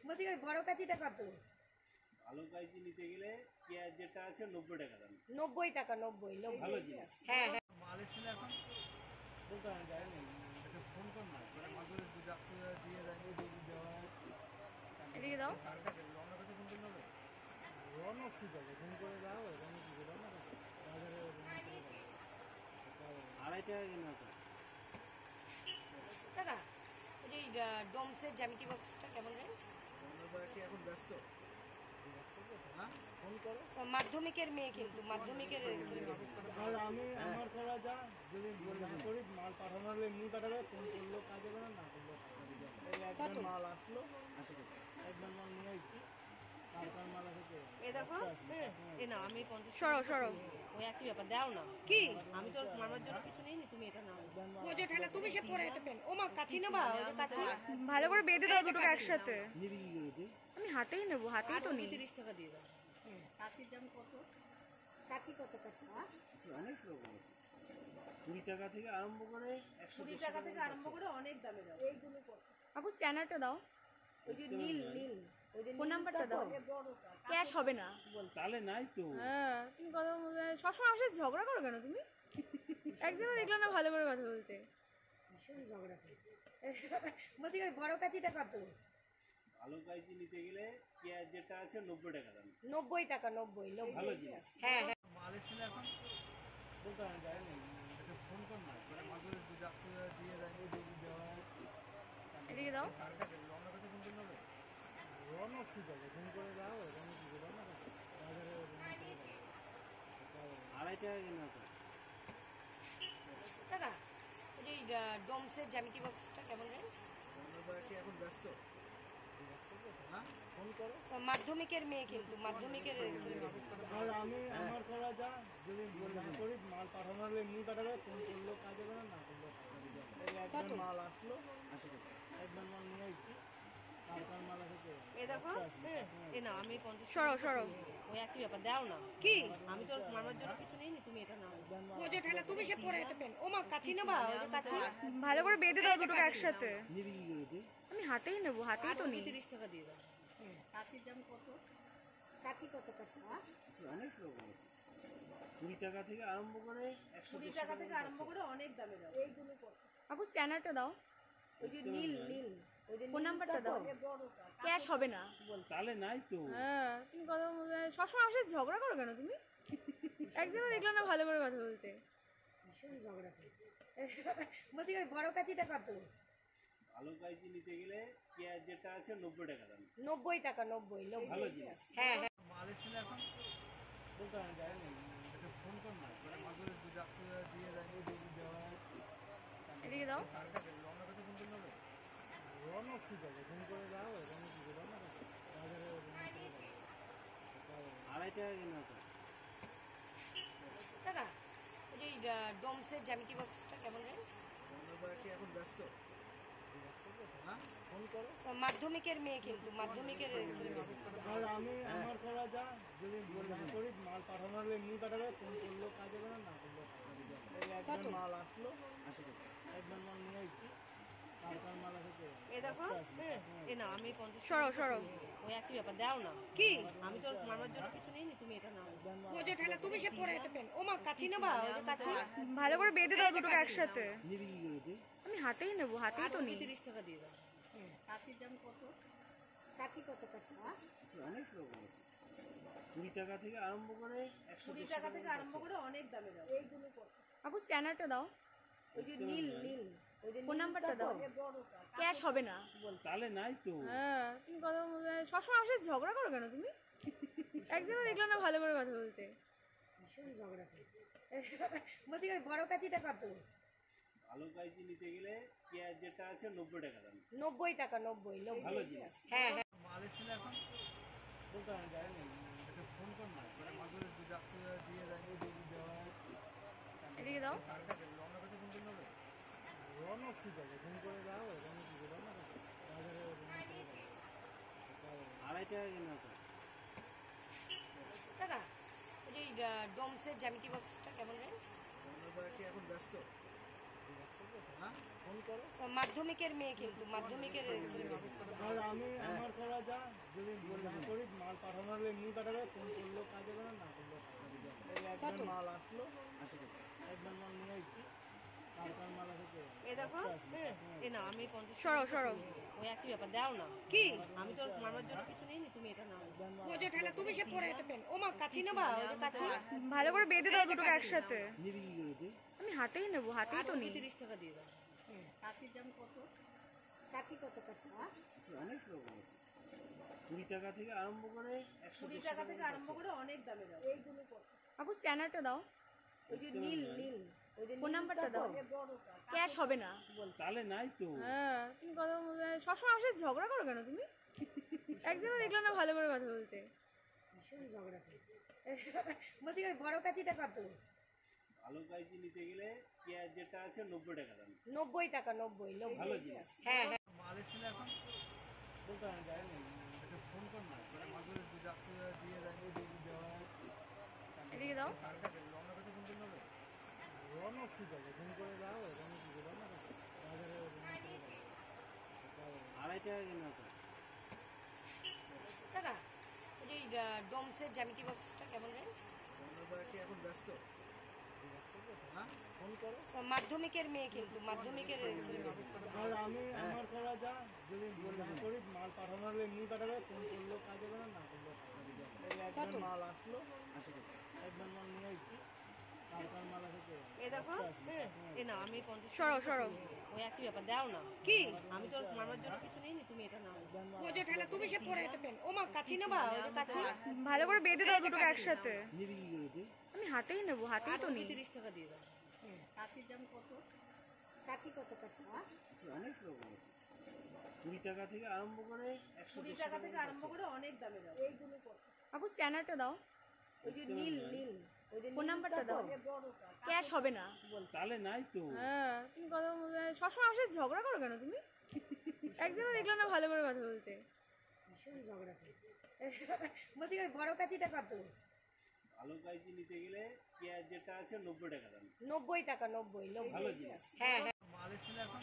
বলছি বড় কাচিটা কত ভালো কাইজি নিতে গেলে পেঁয়াজ যেটা আছে 90 টাকা দাম। 90 টাকা 90 ভালো জিনিস। হ্যাঁ হ্যাঁ মাল এসেছিল এখন বলতে আমি যাই না এটা ফোন কর না ওরা মাঝে দুধ আপনি দিয়ে দেয় দুধ দেওয়া হয় এদিকে দাও। কারটা অন্য কাছে ফোন করলে হবে রনক ঠিক আছে ফোন করে দাও রনক ঠিক আছে না বাজারে 2.5 টাকা কিনা তো। টাকা ওই যে ডোমসের জ্যামিতি বক্সটা কেমন রেঞ্জ আমরা কি এখন ব্যস্ত হ্যাঁ ফোন করো মাধ্যমিকের মেয়ে কিন্তু মাধ্যমিকের আর আমি আমার করা যা যদি না করি মাল পাঠানো হলে এমনি পাঠাবে ফোন করলেও কাজে করে না করলেও এই একবার মাল আসলো একবার মাল নিয়ে এসছি তারপর মাল আসে এ দেখো এ না আমি 50 সরো সরো। ওই একই ব্যাপার দাও না কি আমি তো মামার জন্য কিছু নেইনি তুমি এটা নাও ও যে ঠেলা তুমি সে পরে এটা পেন ও মা কাচি নেবা ওই যে কাচি ভালো করে বেঁধে দাও দুটোকে একসাথে। নিবি কি করে তুই? আমি হাতেই নেবো, হাতেই তো নেই। 30 টাকা দিয়ে দাও কাচির দাম কত কাচি কত কাচি অনেক রকম আছে। 20 টাকা থেকে আরম্ভ করে 20 টাকা থেকে আরম্ভ করে অনেক দামে দাও এইগুলো কত আপু স্ক্যানারটা দাও, ওই যে নীল নীল ওই যে ফোন নাম্বারটা দাও। ক্যাশ হবে না। চালে নাই তো। হ্যাঁ, তুমি কথা সবসময় আমার সাথে ঝগড়া করো কেন তুমি? একদিনও দেখলাম না ভালো করে কথা বলতে। ভীষণ ঝগড়া করে বলছি বড় কাচিটা কত ভালো কাইজি নিতে গেলে পেঁয়াজ যেটা আছে 90 টাকা দাম। 90 টাকা 90 ভালো জিনিস। হ্যাঁ হ্যাঁ মাল এসেছিল এখন বলতে আমি যাই না এটা ফোন কর না ওরা মাঝে দুধ আপনি দিয়ে দেয় দুধ দেওয়া হয় এদিকে দাও। কারটা অন্য কাছে ফোন করলে হবে রনক ঠিক আছে ফোন করে দাও রনক ঠিক আছে না বাজারে 2.5 টাকা কিনা তো। টাকা ওই যে ডোমসের জ্যামিতি বক্সটা কেমন রেঞ্জ আমরা কি এখন ব্যস্ত হ্যাঁ ফোন করো মাধ্যমিকের মেয়ে কিন্তু মাধ্যমিকের আর আমি আমার করা যা যদি না করি মাল পাঠানো হলে এমনি পাঠাবে ফোন করলেও কাজে করে না করলেও এই একবার মাল আসলো একবার মাল নিয়ে এসছি তারপর মাল আসে এ দেখো এ না আমি 50 সরো সরো। ওই একই ব্যাপার দাও না কি আমি তো মামার জন্য কিছু নেইনি তুমি এটা নাও ও যে ঠেলা তুমি সে পরে এটা পেন ও মা কাচি নেবা ওই যে কাচি ভালো করে বেঁধে দাও দুটোকে একসাথে। নিবি কি করে তুই? আমি হাতেই নেবো, হাতেই তো নেই। 30 টাকা দিয়ে দাও কাচির দাম কত কাচি কত কাচি অনেক রকম আছে। 20 টাকা থেকে আরম্ভ করে 20 টাকা থেকে আরম্ভ করে অনেক দামে দাও এইগুলো কত আপু স্ক্যানারটা দাও, ওই যে নীল নীল ওই যে ফোন নাম্বারটা দাও। ক্যাশ হবে না। চালে নাই তো। হ্যাঁ, তুমি কথা সবসময় আমার সাথে ঝগড়া করো কেন তুমি? একদিনও দেখলাম না ভালো করে কথা বলতে। ভীষণ ঝগড়া করে। বলছি ওই বড় কাচিটা কত? ভালো কাইচি নিতে গেলে পেঁয়াজ যেটা আছে 90 টাকা দাম। 90 টাকা, 90 ভালো জিনিস। হ্যাঁ হ্যাঁ। মাল এসেছিল এখন বলতে হয় যায় না, এটা ফোন কর না, করে মাঝে দুধ রাখতে দিয়ে যায়, দুধ দেওয়া হয়। এদিকে দাও। কারটা রওনা করতে ফোন করতে হবে, রওনা ঠিক আছে, ফোন করে যাও, রওনা কি করে রওনা করতে বাজারে 2.5 টাকা কিনা তো। দাদা ওই যে ডোমসের জ্যামিতি বক্সটা কেমন রেঞ্জ? আমরা কি এখন ব্যস্ত? হ্যাঁ, ফোন করো। মাধ্যমিকের মেয়ে, কিন্তু মাধ্যমিকের ছেলে মেয়ে। আর আমি আমার করা যা, যদি না করি মাল পাঠানো হলে এমনি পাঠাবে, ফোন করলেও কাজে করে না করলেও কাজে করে। এই একবার মাল আসলো, 80 টাকা। একবার মাল নিয়ে আসছি, তারপর মাল আসে এ দেখো, এ না আমি 50 সরো সরো। ওই একই ব্যাপার, দাও না। কি আমি তো মারবার জন্য কিছু নেই, তুমি এটা নাও। ও যে ঠেলা তুমি সে পরে এটা পেন। ও মা কাচি না বা, ওই যে কাচি ভালো করে বেঁধে দাও দুটোকে একসাথে। নিবি কি করে তুই? আমি হাতেই নেবো, হাতেই তো নেই। 30 টাকা দিয়ে দাও। কাচির দাম কত? কাচি কত কাচি? আচ্ছা, অনেক রকম আছে। 20 টাকা থেকে আরম্ভ করে 20 টাকা থেকে আরম্ভ করে অনেক দামে দাও। এইগুলো কত? আপু স্ক্যানারটা দাও, ওই যে নীল নীল, ওই যে ফোন নাম্বারটা দাও। ক্যাশ হবে না। চালে নাই তো। হ্যাঁ, তুমি কথা সবসময় আমার সাথে ঝগড়া করো কেন তুমি? একদিনও দেখলাম না ভালো করে কথা বলতে। ভীষণ ঝগড়া করে। বলছি ওই বড় কাচিটা কত? ভালো কাইচি নিতে গেলে পেঁয়াজ যেটা আছে 90 টাকা দাম। 90 টাকা, 90 ভালো জিনিস। হ্যাঁ হ্যাঁ। মাল এসেছিল এখন বলতে হয় যায় না, এটা ফোন কর না, করে মাঝে দুধ রাখতে দিয়ে যায়, দুধ দেওয়া হয়। এদিকে দাও। কারটা রওনা করতে ফোন করতে হবে, রওনা ঠিক আছে, ফোন করে যাও, রওনা কি করে রওনা করতে বাজারে 2.5 টাকা কিনা তো। দাদা ওই যে ডোমসের জ্যামিতি বক্সটা কেমন রেঞ্জ? আমরা কি এখন ব্যস্ত? হ্যাঁ, ফোন করো। মাধ্যমিকের মেয়ে, কিন্তু মাধ্যমিকের ছেলে মেয়ে। আর আমি আমার করা যা, যদি না করি মাল পাঠানো হলে এমনি পাঠাবে, ফোন করলেও কাজে করে না করলেও কাজে করে। এই একবার মাল আসলো, 80 টাকা। একবার মাল নিয়ে আসছি, তারপর মাল আসে। এ দেখো, এ না আমি 50 সরো সরো। ওই একই ব্যাপার, দাও না। কি আমি তো মারবার জন্য কিছু নেই, তুমি এটা নাও। ও যে ঠেলা তুমি সে পরে এটা পেন। ও মা কাচি না বা, ওই যে কাচি ভালো করে বেঁধে দাও দুটোকে একসাথে। নিবি কি করে তুই? আমি হাতেই নেবো, হাতেই তো নেই। 30 টাকা দিয়ে দাও। কাচির দাম কত? কাচি কত কাচি? আচ্ছা, অনেক রকম আছে। 20 টাকা থেকে আরম্ভ করে 20 টাকা থেকে আরম্ভ করে অনেক দামে দাও। এইগুলো কত? আপু স্ক্যানারটা দাও, ওই যে নীল নীল, ওই যে ফোন নাম্বারটা দাও। ক্যাশ হবে না। চালে নাই তো। হ্যাঁ, তুমি কথা সবসময় আমার সাথে ঝগড়া করো কেন তুমি? একদিনও দেখলাম না ভালো করে কথা বলতে। ভীষণ ঝগড়া করে। বলছি ওই বড় কাচিটা কত? ভালো কাইচি নিতে গেলে পেঁয়াজ যেটা আছে 90 টাকা দাম। 90 টাকা, 90 ভালো জিনিস। হ্যাঁ হ্যাঁ। মাল এসেছিল এখন বলতে হয় যায় না, এটা ফোন কর না, করে মাঝে দুধ রাখতে দিয়ে যায়, দুধ দেওয়া হয়। এদিকে দাও। কারটা রওনা করতে ফোন করতে হবে, রওনা ঠিক আছে, ফোন করে যাও, রওনা কি করে রওনা করতে বাজারে 2.5 টাকা কিনা তো। দাদা ওই যে ডোমসের জ্যামিতি বক্সটা কেমন রেঞ্জ? আমরা কি এখন ব্যস্ত? হ্যাঁ, ফোন করো। মাধ্যমিকের মেয়ে, কিন্তু মাধ্যমিকের ছেলে মেয়ে। আর আমি আমার করা যা, যদি না করি মাল পাঠানো হলে এমনি পাঠাবে, ফোন করলেও কাজে করে না করলেও কাজে করে। এই একবার মাল আসলো, 80 টাকা। একবার মাল নিয়ে আসছি, তারপর মাল আসে। এ দেখো, এ না আমি 50 সরো সরো। ওই একই ব্যাপার, দাও না। কি আমি তো মারবার জন্য কিছু নেই, তুমি এটা নাও। ও যে ঠেলা তুমি সে পরে এটা পেন। ও মা কাচি না বা, ওই যে কাচি ভালো করে বেঁধে দাও দুটোকে একসাথে। নিবি কি করে তুই? আমি হাতেই নেবো, হাতেই তো নেই। 30 টাকা দিয়ে দাও। কাচির দাম কত? কাচি কত কাচি? আচ্ছা, অনেক রকম আছে। 20 টাকা থেকে আরম্ভ করে 20 টাকা থেকে আরম্ভ করে অনেক দামে দাও। এইগুলো কত? আপু স্ক্যানারটা দাও, ওই যে নীল নীল, ওই যে ফোন নাম্বারটা দাও। ক্যাশ হবে না। চালে নাই তো। হ্যাঁ, তুমি কথা সবসময় আমার সাথে ঝগড়া করো কেন তুমি? একদিনও দেখলাম না ভালো করে কথা বলতে। ভীষণ ঝগড়া করে। বলছি ওই বড় কাচিটা কত? ভালো কাইচি নিতে গেলে পেঁয়াজ যেটা আছে 90 টাকা দাম। 90 টাকা, 90 ভালো জিনিস। হ্যাঁ হ্যাঁ। মাল এসেছিল এখন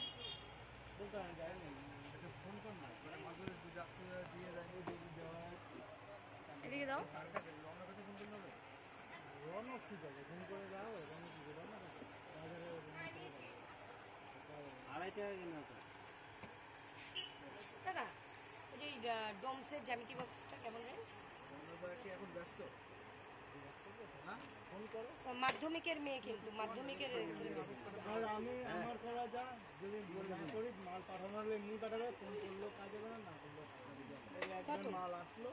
বলতে হয় যায় না, এটা ফোন কর না, করে মাঝে দুধ রাখতে দিয়ে যায়, দুধ দেওয়া হয়। এদিকে দাও। কারটা রওনা করতে ফোন করতে হবে, রওনা ঠিক আছে, ফোন করে যাও, রওনা কি করে রওনা করতে বাজারে 2.5 টাকা কিনা তো। দাদা ওই যে ডোমসের জ্যামিতি বক্সটা কেমন রেঞ্জ? আমরা কি এখন ব্যস্ত? হ্যাঁ, ফোন ফোন করো। মাধ্যমিকের মেয়ে কিন্তু মাধ্যমিকের ছেলে। আর আমি আমার করা যা, যদি না করি মাল পাঠানো হলে এমনি পাঠাবে, ফোন করলো কাজে করে, না করলো এই একবার মাল আসলো,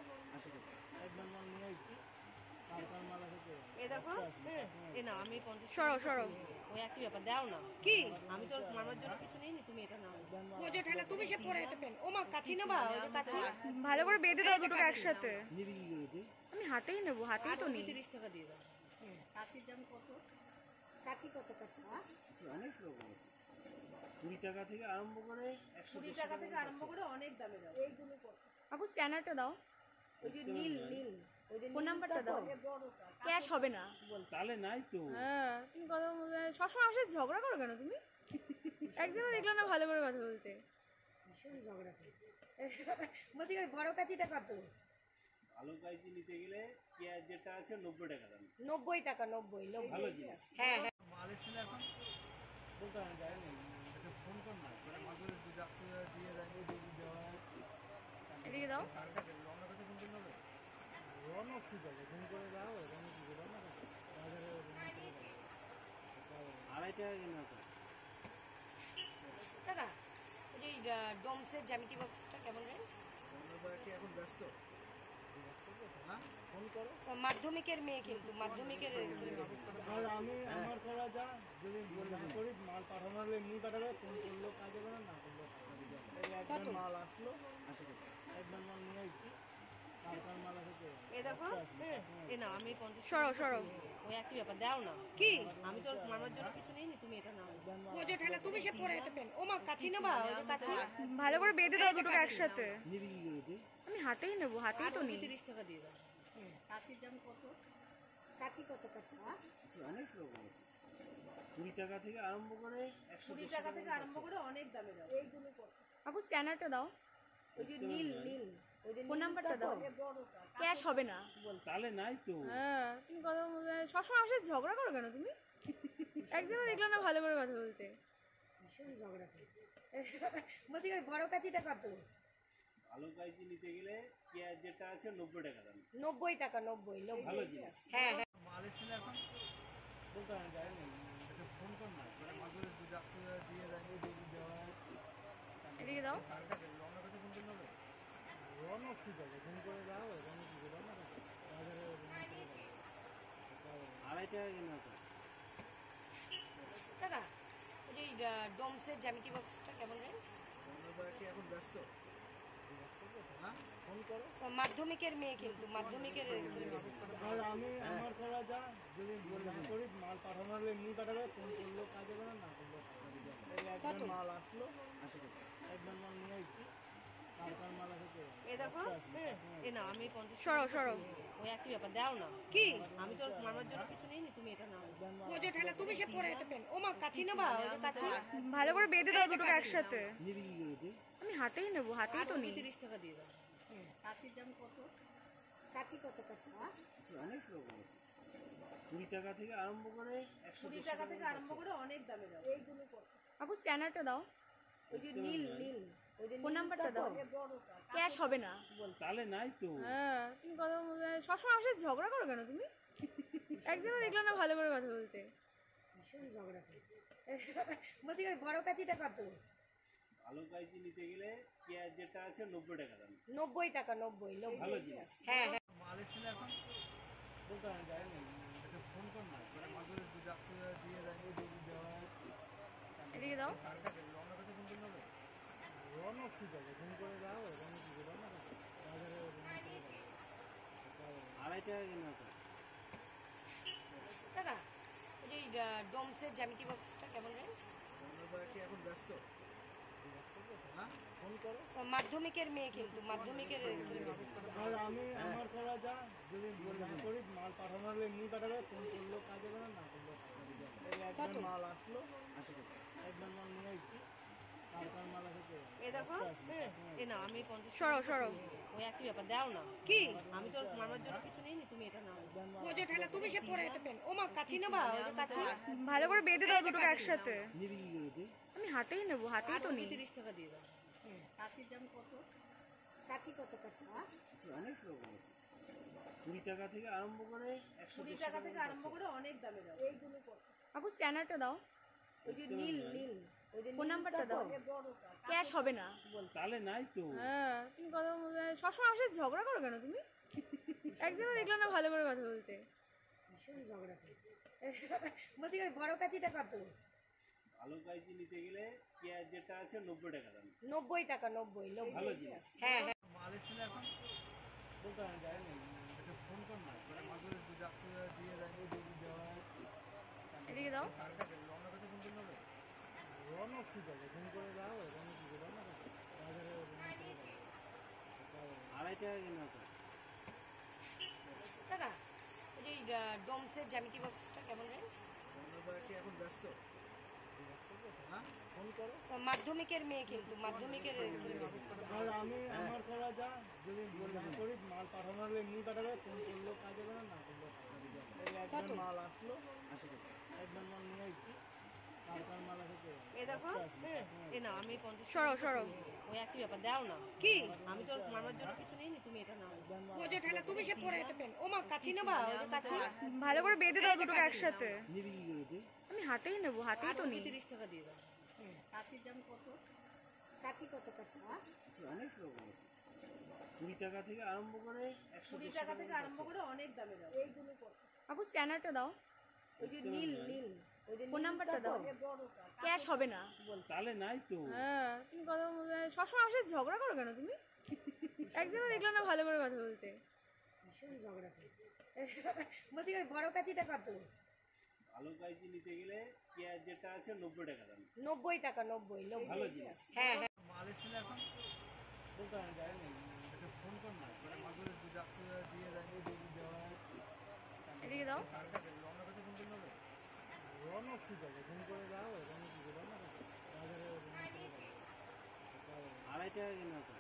একবার মাল নিয়ে আসছি, কার মাল আছে কে জানে। এ দেখো এ না আমি 50 সরো সরো ওই একই ব্যাপার দাও না কি আমি তো মারার জন্য কিছু নেই তুমি এটা নাও ও যে ঠেলা তুমি সে পরে এটা পেন ও মা কাচি না বা ওই যে কাচি ভালো করে বেঁধে দাও দুটোকে একসাথে। নিবি কি করে তুই? আমি হাতেই নেবো, হাতেই তো নেই। 30 টাকা দিয়ে দাও কাচির দাম কত কাচি কত কাচি অনেক রকম আছে, 20 টাকা থেকে আরম্ভ করে 20 টাকা থেকে আরম্ভ করে অনেক দামে দাও এইগুলো কত আপু স্ক্যানারটা দাও, ওই যে নীল নীল ওই যে ফোন নাম্বারটা দাও। ক্যাশ হবে না। চালে নাই তো। হ্যাঁ তুমি কথা সবসময় আসে ঝগড়া করো কেন তুমি? একদিনও দেখলাম না ভালো করে কথা বলতে। ভীষণ ঝগড়া করে বলছি বড় কাচিটা কত ভালো কাইজি নিতে গেলে পেঁয়াজ যেটা আছে 90 টাকা দাম। 90 টাকা 90 ভালো জিনিস। হ্যাঁ হ্যাঁ মাল এসেছিল এখন বলতে আমি যাইনি, একটা ফোন কর না, মানে মাঝে দিয়ে যাই দেওয়া এদিকে দাও। কার কাছে রওনা কাছে ফোন করলে রওনা ঠিক আছে, ফোন করে যাও রওনা কি করে না বাজারে 2.5 টাকা কেনা তো। দাদা ওই যে ডোমসের জ্যামিতি বক্সটা কেমন রেঞ্জ কি এখন ব্যস্ত? হ্যাঁ ফোন করো। মাধ্যমিকের মেয়ে কিন্তু মাধ্যমিকের ছেলে। আর আমি আমার করা যা, যদি না করি মাল পাঠানো হলে এমনি পাঠাবে, ফোন করলো কাজে করে, না করলো এই একবার মাল আসলো, একবার মাল নিয়ে আসছি, কার মাল আছে কে জানে। এ দেখো এ না আমি 50 সরো সরো ওই একই ব্যাপার দাও না কি আমি তো মারার জন্য কিছু নেই তুমি এটা নাও ও যে ঠেলা তুমি সে পরে এটা পেন ও মা কাচি না বা ওই যে কাচি ভালো করে বেঁধে দাও দুটোকে একসাথে। নিবি কি করে তুই? আমি হাতেই নেবো, হাতেই তো নেই। 30 টাকা দিয়ে দাও কাচির দাম কত কাচি কত কাচি অনেক রকম আছে, 20 টাকা থেকে আরম্ভ করে 20 টাকা থেকে আরম্ভ করে অনেক দামে দাও এইগুলো কত আপু স্ক্যানারটা দাও, ওই যে নীল নীল ওই যে ফোন নাম্বারটা দাও। ক্যাশ হবে না। চালে নাই তো। হ্যাঁ তুমি কথা সবসময় আসে ঝগড়া করো কেন তুমি? একদিনও দেখলাম না ভালো করে কথা বলতে। ভীষণ ঝগড়া করে বলছি বড় কাচিটা কত ভালো কাইজি নিতে গেলে পেঁয়াজ যেটা আছে 90 টাকা দাম। 90 টাকা 90 ভালো জিনিস। হ্যাঁ হ্যাঁ মাল এসেছিল এখন বলতে আমি যাইনি, একটা ফোন কর না, মানে মাঝে দিয়ে যাই দেওয়া এদিকে দাও। কার কাছে রওনা কাছে ফোন করলে রওনা ঠিক আছে, ফোন করে যাও রওনা কি করে না বাজারে 2.5 টাকা কেনা তো। দাদা ওই যে ডোমসের জ্যামিতি বক্সটা কেমন রেঞ্জ কি এখন ব্যস্ত? হ্যাঁ ফোন করো। মাধ্যমিকের মেয়ে কিন্তু মাধ্যমিকের ছেলে। আর আমি আমার করা যা, যদি না করি মাল পাঠানো হলে এমনি পাঠাবে, ফোন করলো কাজে করে, না করলো এই একবার মাল আসলো, একবার মাল নিয়ে আসছি, কার মাল আছে কে জানে। এ দেখো এ না আমি 50 সরো সরো ওই একই ব্যাপার দাও না কি আমি তো মারার জন্য কিছু নেই তুমি এটা নাও ও যে ঠেলা তুমি সে পরে এটা পেন ও মা কাচি না বা ওই যে কাচি ভালো করে বেঁধে দাও দুটোকে একসাথে। নিবি কি করে তুই? আমি হাতেই নেবো, হাতেই তো নেই। 30 টাকা দিয়ে দাও কাচির দাম কত কাচি কত কাচি অনেক রকম আছে, 20 টাকা থেকে আরম্ভ করে 20 টাকা থেকে আরম্ভ করে অনেক দামে দাও এইগুলো কত আপু স্ক্যানারটা দাও, ওই যে নীল নীল ওই যে ফোন নাম্বারটা দাও। ক্যাশ হবে না। চালে নাই তো। হ্যাঁ তুমি কথা সবসময় আসে ঝগড়া করো কেন তুমি? একদিনও দেখলাম না ভালো করে কথা বলতে। ভীষণ ঝগড়া করে বলছি বড় কাচিটা কত ভালো কাইজি নিতে গেলে পেঁয়াজ যেটা আছে 90 টাকা দাম। 90 টাকা 90 ভালো জিনিস। হ্যাঁ হ্যাঁ মাল এসেছিল এখন বলতে আমি যাইনি, একটা ফোন কর না, মানে মাঝে দিয়ে যাই দেওয়া এদিকে দাও। কার কাছে রওনা কাছে ফোন করলে রওনা ঠিক আছে, ফোন করে যাও রওনা কি করে না বাজারে 2.5 টাকা কেনা তো। দাদা ওই যে ডোমসের জ্যামিতি বক্সটা কেমন রেঞ্জ কি এখন ব্যস্ত? হ্যাঁ ফোন করো। মাধ্যমিকের মেয়ে কিন্তু মাধ্যমিকের ছেলে। আর আমি আমার করা যা, যদি না করি মাল পাঠানো হলে এমনি পাঠাবে, ফোন করলো কাজে করে, না করলো এই একবার মাল আসলো, একবার মাল নিয়ে আসছি, কার মাল আছে কে জানে। এ দেখো এ না আমি 50 সরো সরো ওই একই ব্যাপার দাও না কি আমি তো মারার জন্য কিছু নেই তুমি এটা নাও ও যে ঠেলা তুমি সে পরে এটা পেন ও মা কাচি না বা ওই যে কাচি ভালো করে বেঁধে দাও দুটোকে একসাথে। নিবি কি করে তুই? আমি হাতেই নেবো, হাতেই তো নেই। 30 টাকা দিয়ে দাও কাচির দাম কত কাচি কত কাচি অনেক রকম আছে, 20 টাকা থেকে আরম্ভ করে 20 টাকা থেকে আরম্ভ করে অনেক দামে যাবে এইগুলো কত? আপু স্ক্যানারটা দাও, ওই যে নীল নীল ওই যে ফোন নাম্বারটা নীলটা দাও, তো? ক্যাশ হবে না। চালে নাই তো। হ্যাঁ তুমি কথা সবসময় আসে ঝগড়া করো কেন তুমি? একদিনও দেখলাম না ভালো করে কথা বলতে। ভীষণ ঝগড়া করে। বলছি ওই বড় কাচিটা কত? ভালো কাইজি নিতে গেলে পেঁয়াজ যেটা আছে 90 টাকা দাম। 90 টাকা 90 ভালো 90 জিনিস। হ্যাঁ হ্যাঁ মাল এসেছিল এখন বলতে আমি যাইনি একটা ফোন কর না করে মাঝে যাত্রী দিয়ে যায় দেওয়া হয় এদিকে দাও। রওনা করতে ফোন করতে হবে রওনা ঠিক আছে ফোন করে যাও রওনা কি করে না বাজারে 2.5 টাকা কিনা তো। দাদা ওই যে ডোমসের জ্যামিতি বক্সটা কেমন রেঞ্জ? আমরা কি এখন ব্যস্ত হ্যাঁ ফোন করো মাধ্যমিকের মেয়ে কিন্তু মাধ্যমিকের ছেলে মানুষ। আর আমি আমার করা যা যদি না করি মাল পাঠানো হলে এমনি পাঠাবে ফোন করলো কাজে করে না করলো এই একবার মাল আসলো 80 টাকা একবার মাল নিয়ে আসছি তারপর মাল আসে এ দেখো এ না আমি 50 সরো সরো। ওই একই ব্যাপার দাও না কি আমি তো মামার জন্য কিছু নেইনি তুমি এটা নাও ও যে ঠেলা তুমি সে পরে এটা পেন ও মা কাচি না বা ওই কাচি ভালো করে বেঁধে দাও দুটোকে একসাথে। নিবি কি করে তুই? আমি হাতেই নেবো, হাতেই তো নেই। 30 টাকা দিয়ে দাও কাচির দাম কত? কাচি কত কাচি? অনেক রকম আছে। 20 টাকা থেকে আরম্ভ করে 20 টাকা থেকে আরম্ভ করে অনেক দামে যাবে এইগুলো কত? আপু স্ক্যানারটা দাও, ওই যে নীল নীল ওই যে ফোন নাম্বারটা নীলটা দাও, তো? ক্যাশ হবে না। চালে নাই তো। হ্যাঁ তুমি কথা সবসময় আসে ঝগড়া করো কেন তুমি? একদিনও দেখলাম না ভালো করে কথা বলতে। ভীষণ ঝগড়া করে। বলছি ওই বড় কাচিটা কত? ভালো কাইজি নিতে গেলে পেঁয়াজ যেটা আছে 90 টাকা দাম। 90 টাকা 90 ভালো জিনিস। হ্যাঁ হ্যাঁ মাল এসেছিল এখন বলতে আমি যাইনি একটা ফোন কর না করে মাঝে যাত্রী দিয়ে যায় দেওয়া হয় এদিকে দাও। রওনা করতে ফোন করতে হবে রওনা ঠিক আছে ফোন করে যাও রওনা কি করে না বাজারে 2.5 টাকা কিনা তো।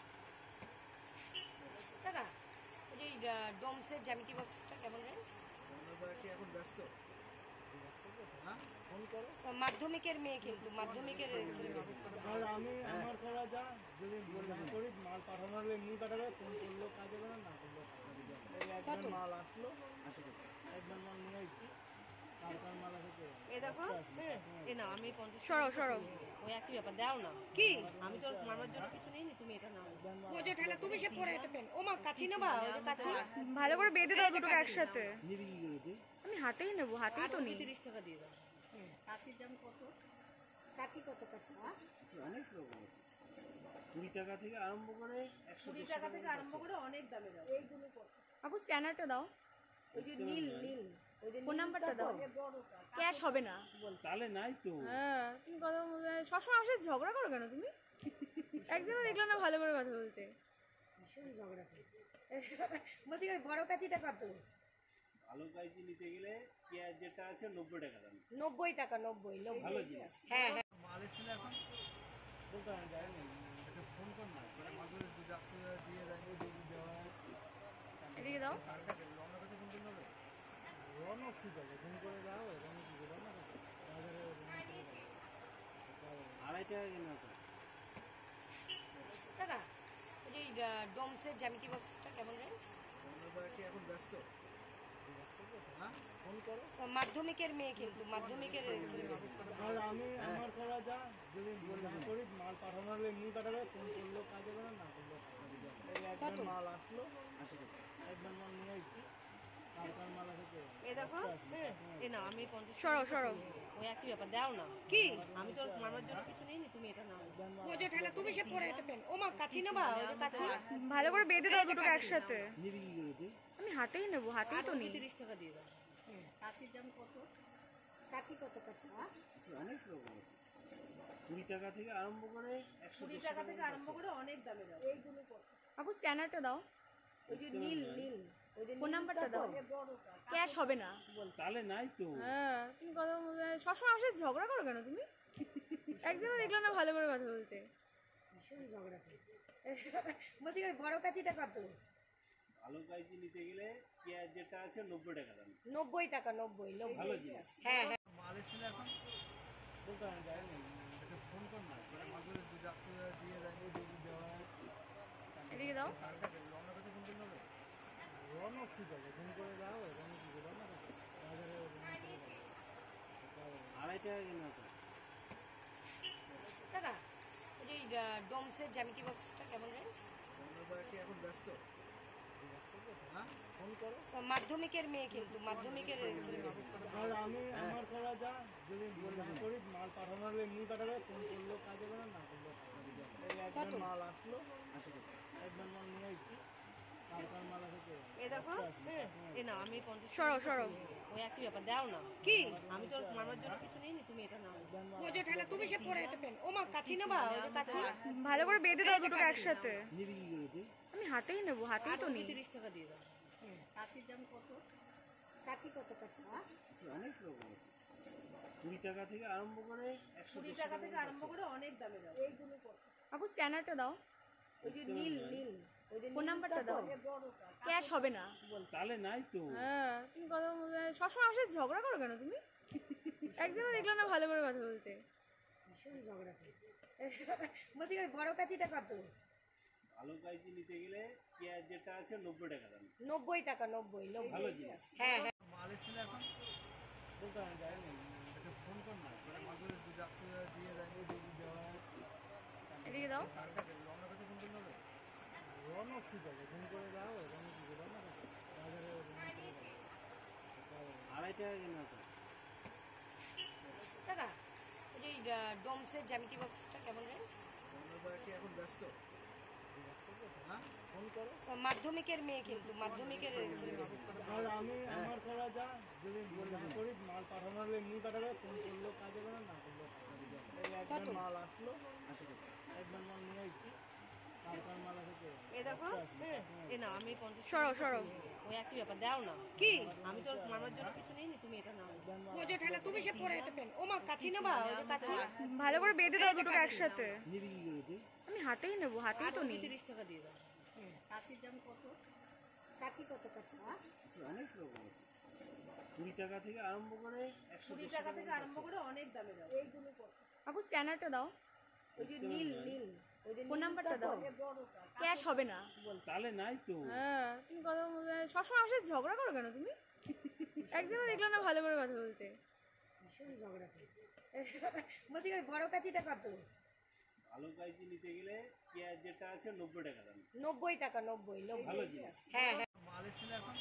দাদা ওই যে ডোমসের জ্যামিতি বক্সটা কেমন রেঞ্জ? আমরা কি এখন ব্যস্ত হ্যাঁ ফোন করো মাধ্যমিকের মেয়ে কিন্তু মাধ্যমিকের ছেলে মানুষ। আর আমি আমার করা যা যদি না করি মাল পাঠানো হলে এমনি পাঠাবে ফোন করলো কাজে করে না করলো এই একবার মাল আসলো 80 টাকা একবার মাল নিয়ে আসছি তারপর মাল আসে এ দেখো এ না আমি 50 সরো সরো। ওই একই ব্যাপার দাও না কি আমি তো মামার জন্য কিছু নেইনি তুমি এটা নাও ও যে ঠেলা তুমি সে পরে এটা পেন ও মা কাচি না বা ওই যে কাচি ভালো করে বেঁধে দাও দুটোকে একসাথে। নিবি কি করে তুই? আমি হাতেই নেবো, হাতেই তো নেই। 30 টাকা দিয়ে দাও কাচির দাম কত? কাচি কত কাচি? অনেক রকম আছে। 20 টাকা থেকে আরম্ভ করে 20 টাকা থেকে আরম্ভ করে অনেক দামে যাবে এইগুলো কত? আপু স্ক্যানারটা দাও, ওই যে নীল নীল ওই যে ফোন নাম্বারটা নীলটা দাও, তো? ক্যাশ হবে না। চালে নাই তো। হ্যাঁ তুমি কথা সবসময় আসে ঝগড়া করো কেন তুমি? একদিনও দেখলাম না ভালো করে কথা বলতে। ভীষণ ঝগড়া করে। বলছি ওই বড় কাচিটা কত? ভালো কাইজি নিতে গেলে পেঁয়াজ যেটা আছে 90 টাকা দাম। 90 টাকা 90 ভালো জিনিস। হ্যাঁ হ্যাঁ মাল এসেছিল এখন বলতে আমি যাইনি একটা ফোন কর না করে মাঝে যাত্রী দিয়ে যায় দেওয়া হয় এদিকে দাও। রওনা করতে ফোন করতে হবে রওনা ঠিক আছে ফোন করে যাও রওনা কি করে না বাজারে 2.5 টাকা কিনা তো। দাদা ওই যে ডোমসের জ্যামিতি বক্সটা কেমন রেঞ্জ? আমরা কি এখন ব্যস্ত হ্যাঁ ফোন করো মাধ্যমিকের মেয়ে কিন্তু মাধ্যমিকের ছেলে মানুষ। আর আমি আমার করা যা যদি না করি মাল পাঠানো হলে এমনি পাঠাবে ফোন করলো কাজে করে না করলো এই একবার মাল আসলো 80 টাকা একবার মাল নিয়ে আসছি তারপর মাল আসে এ দেখো এ না আমি 50 সরো সরো। ওই একই ব্যাপার দাও না কি আমি তো মামার জন্য কিছু নেইনি তুমি এটা নাও ও যে ঠেলা তুমি সে পরে এটা পেন ও মা কাচি না বা ওই যে কাচি ভালো করে বেঁধে দাও দুটোকে একসাথে। নিবি কি করে তুই? আমি হাতেই নেবো, হাতেই তো নেই। 30 টাকা দিয়ে দাও কাচির দাম কত? কাচি কত কাচি? অনেক রকম আছে। 20 টাকা থেকে আরম্ভ করে 20 টাকা থেকে আরম্ভ করে অনেক দামে যাবে এইগুলো কত? আপু স্ক্যানারটা দাও, ওই যে নীল নীল ওই যে ফোন নাম্বারটা নীলটা দাও, তো? ক্যাশ হবে না। চালে নাই তো। হ্যাঁ তুমি কথা সবসময় আসে ঝগড়া করো কেন তুমি? একদিনও দেখলাম না ভালো করে কথা বলতে। ভীষণ ঝগড়া করে। বলছি ওই বড় কাচিটা কত? ভালো কাইজি নিতে গেলে পেঁয়াজ যেটা আছে 90 টাকা দাম। 90 টাকা 90 ভালো জিনিস। হ্যাঁ হ্যাঁ মাল এসেছিল এখন বলতে আমি যাইনি একটা ফোন কর না করে মাঝে যাত্রী দিয়ে যায় দেওয়া হয় এদিকে দাও। রওনা করতে ফোন করতে হবে রওনা ঠিক আছে ফোন টাকা কেনা তো। দাদা ওই যে ডোমসের জ্যামিতি বক্সটা কেমন রেঞ্জ? এখন ব্যস্ত হ্যাঁ ফোন করো। মাধ্যমিকের মেয়ে কিন্তু মাধ্যমিকের আর আমি আমার করা যা যদি না করি মাল পাঠানো হলে এমনি পাঠাবে, ফোন করলেও কাজ হবে না, না করলেও কাজ হবে। এই একজন মাল আসলো, একজন মাল নিয়ে আসছি, কালকার মাল আছে তো। এ দেখো এ না আমি 50 সরো সরো ওই একই ব্যাপার দাও না কি আমি তো মামার জন্য কিছু নেই তুমি এটা নাও। ও যে ঠেলা তুমি সে পরে এটা পেন ও মা কাচি নেবা ওই যে কাচি ভালো করে বেঁধে দাও দুটোকে একসাথে। নিবি কি করে তুই? আমি হাতেই নেবো, হাতেই তো নেই। 30 টাকা দিয়ে দাও। কাচির দাম কত? কাচি কত কাচি? আচ্ছা, অনেক রকম আছে। 20 টাকা থেকে আরম্ভ করে 20 টাকা থেকে আরম্ভ করে অনেক দামে দাও। এইগুলো কত? আপু স্ক্যানারটা দাও, ওই যে নীল নীল ওই যে ফোন নাম্বারটা দাও। ক্যাশ হবে না। চালে নাই তো। হ্যাঁ তুমি কথা সবসময় আমার সাথে ঝগড়া করো কেন তুমি? একদিনও দেখলাম না ভালো করে কথা বলতে। ভীষণ ঝগড়া করে বলছি বড় কাচিটা কত? ভালো কাইচি নিতে গেলে পেঁয়াজ যেটা আছে 90 টাকা দাম। 90 টাকা 90 ভালো জিনিস। হ্যাঁ হ্যাঁ মাল এসেছিল এখন বলতে আমি যাইনি, একটা ফোন কর না, মানে মাঝে দিয়ে যায় দেওয়া এদিকে দাও। কার কাছে রওনা কাছে ফোন করলে হবে? রওনা ঠিক আছে, ফোন করে দাও, রওনা কি করে না বাজারে 2.5 টাকা কেনা তো। দাদা ওই যে ডোমসের জ্যামিতি বক্সটা কেমন রেঞ্জ? এখন ব্যস্ত হ্যাঁ ফোন করো। মাধ্যমিকের মেয়ে কিন্তু মাধ্যমিকের আর আমি আমার করা যা যদি না করি মাল পাঠানো হলে এমনি পাঠাবে, ফোন করলেও কাজ হবে না, না করলেও কাজ হবে। এই একজন মাল আসলো, একজন মাল নিয়ে আসছি, কালকার মাল আছে তো। এ দেখো এ না আমি 50 সরো সরো ওই একই ব্যাপার দাও না কি আমি তো মামার জন্য কিছু নেই তুমি এটা নাও। ও যে ঠেলা তুমি সে পরে এটা পেন ও মা কাচি নেবা ওই যে কাচি ভালো করে বেঁধে দাও দুটোকে একসাথে। নিবি কি করে তুই? আমি হাতেই নেবো, হাতেই তো নেই। 30 টাকা দিয়ে দাও। কাচির দাম কত? কাচি কত কাচি? আচ্ছা, অনেক রকম আছে। 20 টাকা থেকে আরম্ভ করে 20 টাকা থেকে আরম্ভ করে অনেক দামে দাও। এইগুলো কত? আপু স্ক্যানারটা দাও, ওই যে নীল নীল ওই যে ফোন নাম্বারটা দাও। ক্যাশ হবে না। চালে নাই তো। হ্যাঁ তুমি কথা সবসময় আমার সাথে ঝগড়া করো কেন তুমি? একদিনও দেখলাম না ভালো করে কথা বলতে। ভীষণ ঝগড়া করে বলছি বড় কাচিটা কত? ভালো কাইচি নিতে গেলে পেঁয়াজ যেটা আছে 90 টাকা দাম। 90 টাকা 90 ভালো জিনিস। হ্যাঁ হ্যাঁ মাল এসেছিল এখন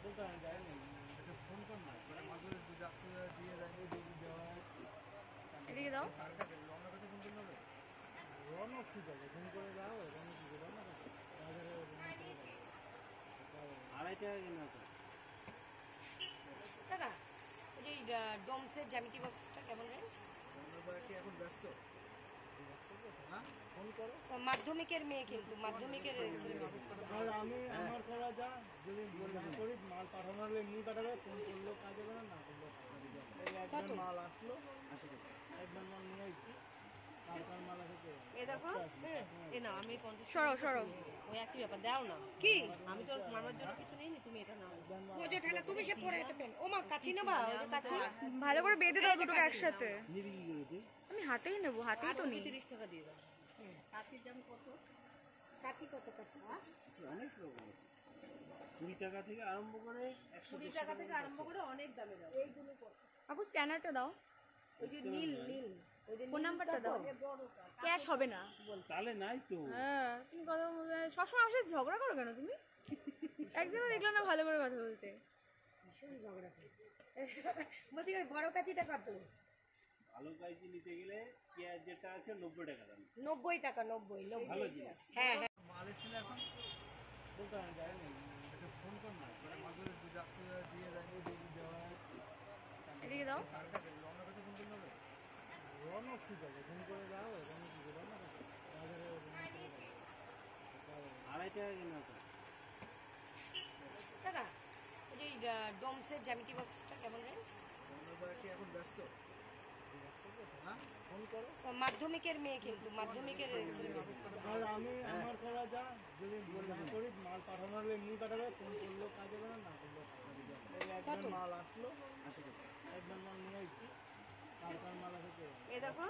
বলতে আমি যাইনি, একটা ফোন কর না, মানে মাঝে দিয়ে যায় দেওয়া এদিকে দাও। কার কাছে রওনা কাছে ফোন করলে হবে? রওনা ঠিক আছে, ফোন করে দাও, রওনা কি করে না বাজারে 2.5 টাকা কেনা তো। দাদা ওই যে ডোমসের জ্যামিতি বক্সটা কেমন রেঞ্জ? এখন ব্যস্ত হ্যাঁ ফোন করো। মাধ্যমিকের মেয়ে কিন্তু মাধ্যমিকের আর আমি আমার করা যা যদি না করি মাল পাঠানো হলে এমনি পাঠাবে, ফোন করলেও কাজ হবে না, না করলেও কাজ হবে। এই একজন মাল আসলো, একজন মাল নিয়ে আসছি, কালকার মাল আছে তো। এ দেখো এ না আমি 50 সরো সরো ওই একই ব্যাপার দাও না কি আমি তো মামার জন্য কিছু নেই তুমি এটা নাও। ও যে ঠেলা তুমি সে পরে এটা পেন ও মা কাচি নেবা ওই যে কাচি ভালো করে বেঁধে দাও দুটোকে একসাথে। নিবি কি করে তুই? আমি হাতেই নেবো, হাতেই তো নেই। 30 টাকা দিয়ে দাও। কাচির দাম কত? কাচি কত কাচি? আচ্ছা, অনেক রকম আছে। 20 টাকা থেকে আরম্ভ করে 20 টাকা থেকে আরম্ভ করে অনেক দামে দাও। এইগুলো কত? আপু স্ক্যানারটা দাও, ওই যে নীল নীল ওই যে ফোন নাম্বারটা দাও। ক্যাশ হবে না। চালে নাই তো। হ্যাঁ তুমি কথা সবসময় আমার সাথে ঝগড়া করো কেন তুমি? একদিনও দেখলাম না ভালো করে কথা বলতে। ভীষণ ঝগড়া করে বলছি বড় কাচিটা কত? ভালো কাইচি নিতে গেলে পেঁয়াজ যেটা আছে 90 টাকা দাম। 90 টাকা 90 ভালো জিনিস। হ্যাঁ হ্যাঁ মাল এসেছিল এখন বলতে আমি যাইনি, একটা ফোন কর না, মানে মাঝে দিয়ে যায় দেওয়া এদিকে দাও। কার কাছে রওনা কাছে ফোন করলে হবে? রওনা ঠিক আছে, ফোন করে দাও, রওনা কি করে না বাজারে 2.5 টাকা কেনা তো। দাদা ওই যে ডোমসের জ্যামিতি বক্সটা কেমন রেঞ্জ? এখন ব্যস্ত হ্যাঁ ফোন করো। মাধ্যমিকের মেয়ে কিন্তু মাধ্যমিকের আর আমি আমার করা যা যদি না করি মাল পাঠানো হলে এমনি পাঠাবে, ফোন করলেও কাজ হবে না, না করলেও কাজ হবে। এই একজন মাল আসলো, একজন মাল নিয়ে আসছি, কালকার মাল আছে তো। এ দেখো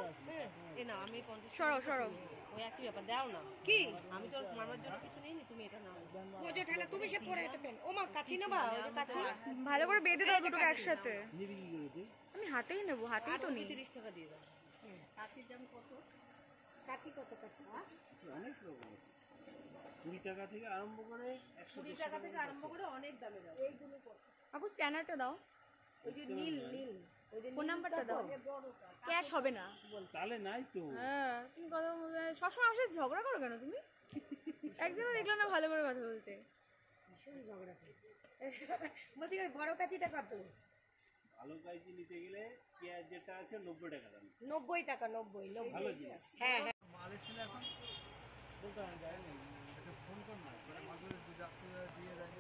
এ না আমি 50 সরো সরো ওই একই ব্যাপার দাও না কি আমি তো মামার জন্য কিছু নেই নি তুমি এটা নাও ও যে ঠেলা তুমি সে পরে এটা পেন ও মা কাচি নেবা ওই যে কাচি ভালো করে বেঁধে দাও দুটোকে একসাথে নিবি কি করে তুই? আমি হাতেই নেবো, হাতেই তো নিই। 30 টাকা দিয়ে দাও কাচির দাম কত কাচি কত কাচি আচ্ছা, অনেক রকম আছে। 20 টাকা থেকে আরম্ভ করে 100 টাকা থেকে আরম্ভ করে অনেক দামে দাও এইগুলো কত আপু স্ক্যানারটা দাও, ওই যে নীল নীল ওই যে ফোন নাম্বারটা দাও। ক্যাশ হবে না। চালে নাই তো। হ্যাঁ তুমি কথা সবসময় আমার সাথে ঝগড়া করো কেন তুমি? একদিনও দেখলাম না ভালো করে কথা বলতে। ভীষণ ঝগড়া করি বলছি বড় কাচিটা কত ভালো কাইচি নিতে গেলে পেঁয়াজ যেটা আছে 90 টাকা দাম। 90 টাকা 90 ভালো জিনিস। হ্যাঁ হ্যাঁ মাল এসেছিল এখন বলতে আমি যাইনি, একটা ফোন কর না করে মাঝে দু চারটে দিয়ে দেয়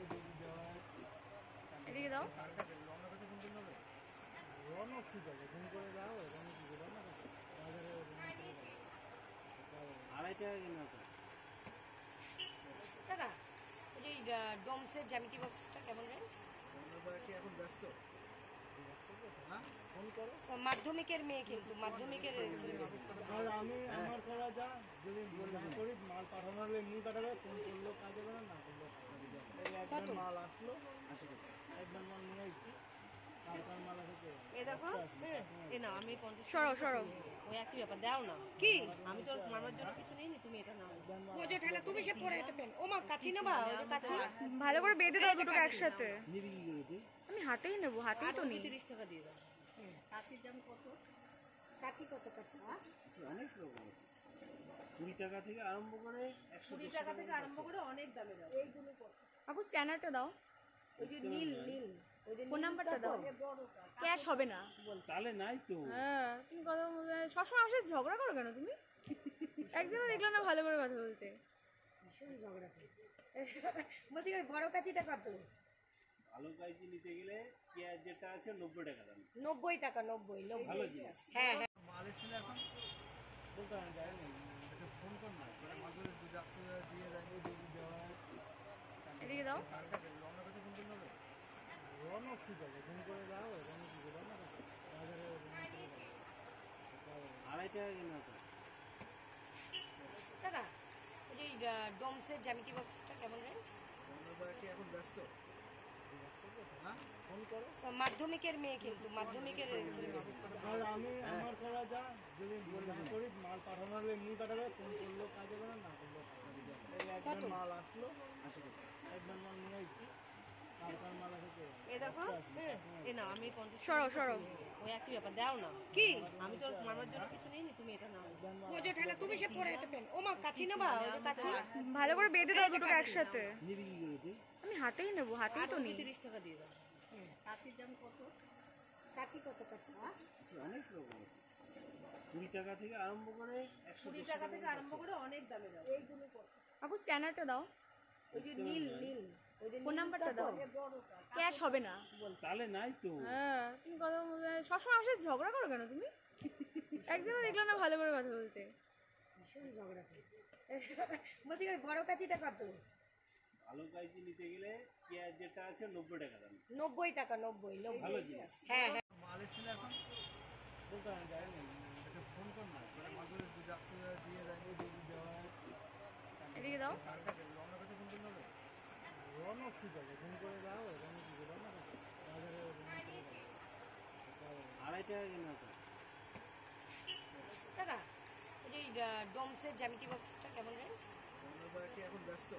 দেওয়া হয়। এদিকে দাও। কার কাছে রওনা কাছে ফোন করতে হবে, রওনা ঠিক আছে ফোন করে যাও, রওনা ঠিক আছে রওনা কাছে বাজারে আড়াই টাকা কেনা তো। টাকা ওই যে ডোমসের জ্যামিতি বক্সটা কেমন রেঞ্জ আমরা কি এখন ব্যস্ত? হ্যাঁ ফোন করো। মাধ্যমিকের মেয়ে কিন্তু মাধ্যমিকের ছেলে মেয়ে। আর আমি আমার করা যা যদি না করি মাল পাঠানো হলে এমনি পাঠাবে, ফোন করলেও কাজ হবে না, না করলেও কাজ হবে না। এই একবার মাল আসলো 80 টাকা। একবার মাল নিয়ে আসছি, কার মাল আছে এ দেখো এ না আমি 50 সরো সরো ওই একই ব্যাপার দাও না কি আমি তো মামার জন্য কিছু নেই নি তুমি এটা নাও ও যে ঠেলা তুমি সে পরে এটা পেন ও মা কাচি নেবা ওই যে কাচি ভালো করে বেঁধে দাও দুটোকে একসাথে। নিবি কি করে তুই? আমি হাতেই নেবো, হাতেই তো নিই। 30 টাকা দিয়ে দাও কাচির দাম কত কাচি কত কাচি আচ্ছা, অনেক রকম আছে। 20 টাকা থেকে আরম্ভ করে 100 টাকা থেকে আরম্ভ করে অনেক দামে দাও এইগুলো কত আপু স্ক্যানারটা দাও, ওই যে নীল নীল ওই যে ফোন নাম্বারটা দাও। ক্যাশ হবে না। চালে নাই তো। হ্যাঁ তুমি কথা সবসময় আমার সাথে ঝগড়া করো কেন তুমি? একদিনও দেখলাম না ভালো করে কথা বলতে। ভীষণ ঝগড়া করি বলছি বড় কাচিটা কত ভালো কাইচি নিতে গেলে পেঁয়াজ যেটা আছে 90 টাকা দাম। 90 টাকা 90 ভালো জিনিস। হ্যাঁ হ্যাঁ মাল এসেছিল এখন বলতে আমি যাইনি, একটা ফোন কর না করে মাঝে দু চারটে দিয়ে দেয় দেওয়া হয়। এদিকে দাও। কার কাছে রওনা কাছে ফোন করতে হবে, রওনা ঠিক আছে ফোন করে যাও, রওনা ঠিক আছে রওনা কাছে বাজারে আড়াই টাকা কেনা তো। টাকা ওই যে ডোমসের জ্যামিতি বক্সটা কেমন রেঞ্জ আমরা কি এখন ব্যস্ত? হ্যাঁ ফোন করো। মাধ্যমিকের মেয়ে কিন্তু মাধ্যমিকের ছেলে মেয়ে। আর আমি আমার করা যা যদি না করি মাল পাঠানো হলে এমনি পাঠাবে, ফোন করলেও কাজ হবে না, না করলেও কাজ হবে না। এই একবার মাল আসলো 80 টাকা। একবার মাল নিয়ে আসছি, কার মাল আছে এ দেখো এ না আমি 50 সরো সরো ওই একই ব্যাপার দাও না কি আমি তো মামার জন্য কিছু নেই নি তুমি এটা নাও ও যে ঠেলা তুমি সে পরে এটা পেন ও মা কাচি নেবা ওই যে কাচি ভালো করে বেঁধে দাও দুটোকে একসাথে। নিবি কি করে তুই? আমি হাতেই নেবো, হাতেই তো নিই। 30 টাকা দিয়ে দাও কাচির দাম কত কাচি কত কাচি আচ্ছা, অনেক রকম আছে। 20 টাকা থেকে আরম্ভ করে 100 টাকা থেকে আরম্ভ করে অনেক দামে দাও এইগুলো কত আপু স্ক্যানারটা দাও, ওই যে নীল নীল ওই যে ফোন নাম্বারটা দাও। ক্যাশ হবে না। চালে নাই তো। হ্যাঁ তুমি কথা সবসময় আমার সাথে ঝগড়া করো কেন তুমি? একদিনও দেখলাম না ভালো করে কথা বলতে। ভীষণ ঝগড়া করি বলছি বড় কাচিটা কত ভালো কাইচি নিতে গেলে পেঁয়াজ যেটা আছে 90 টাকা দাম। 90 টাকা 90 ভালো জিনিস। হ্যাঁ হ্যাঁ মাল এসেছিল এখন বলতে আমি যাইনি, একটা ফোন কর না করে মাঝে দু চারটে দিয়ে দেয় দেওয়া হয়। এদিকে দাও। কার কাছে রওনা কাছে ফোন করতে হবে, রওনা ঠিক আছে ফোন করে যাও, রওনা ঠিক আছে রওনা কাছে বাজারে আড়াই টাকা কেনা তো। টাকা ওই যে ডোমসের জ্যামিতি বক্সটা কেমন রেঞ্জ আমরা কি এখন ব্যস্ত?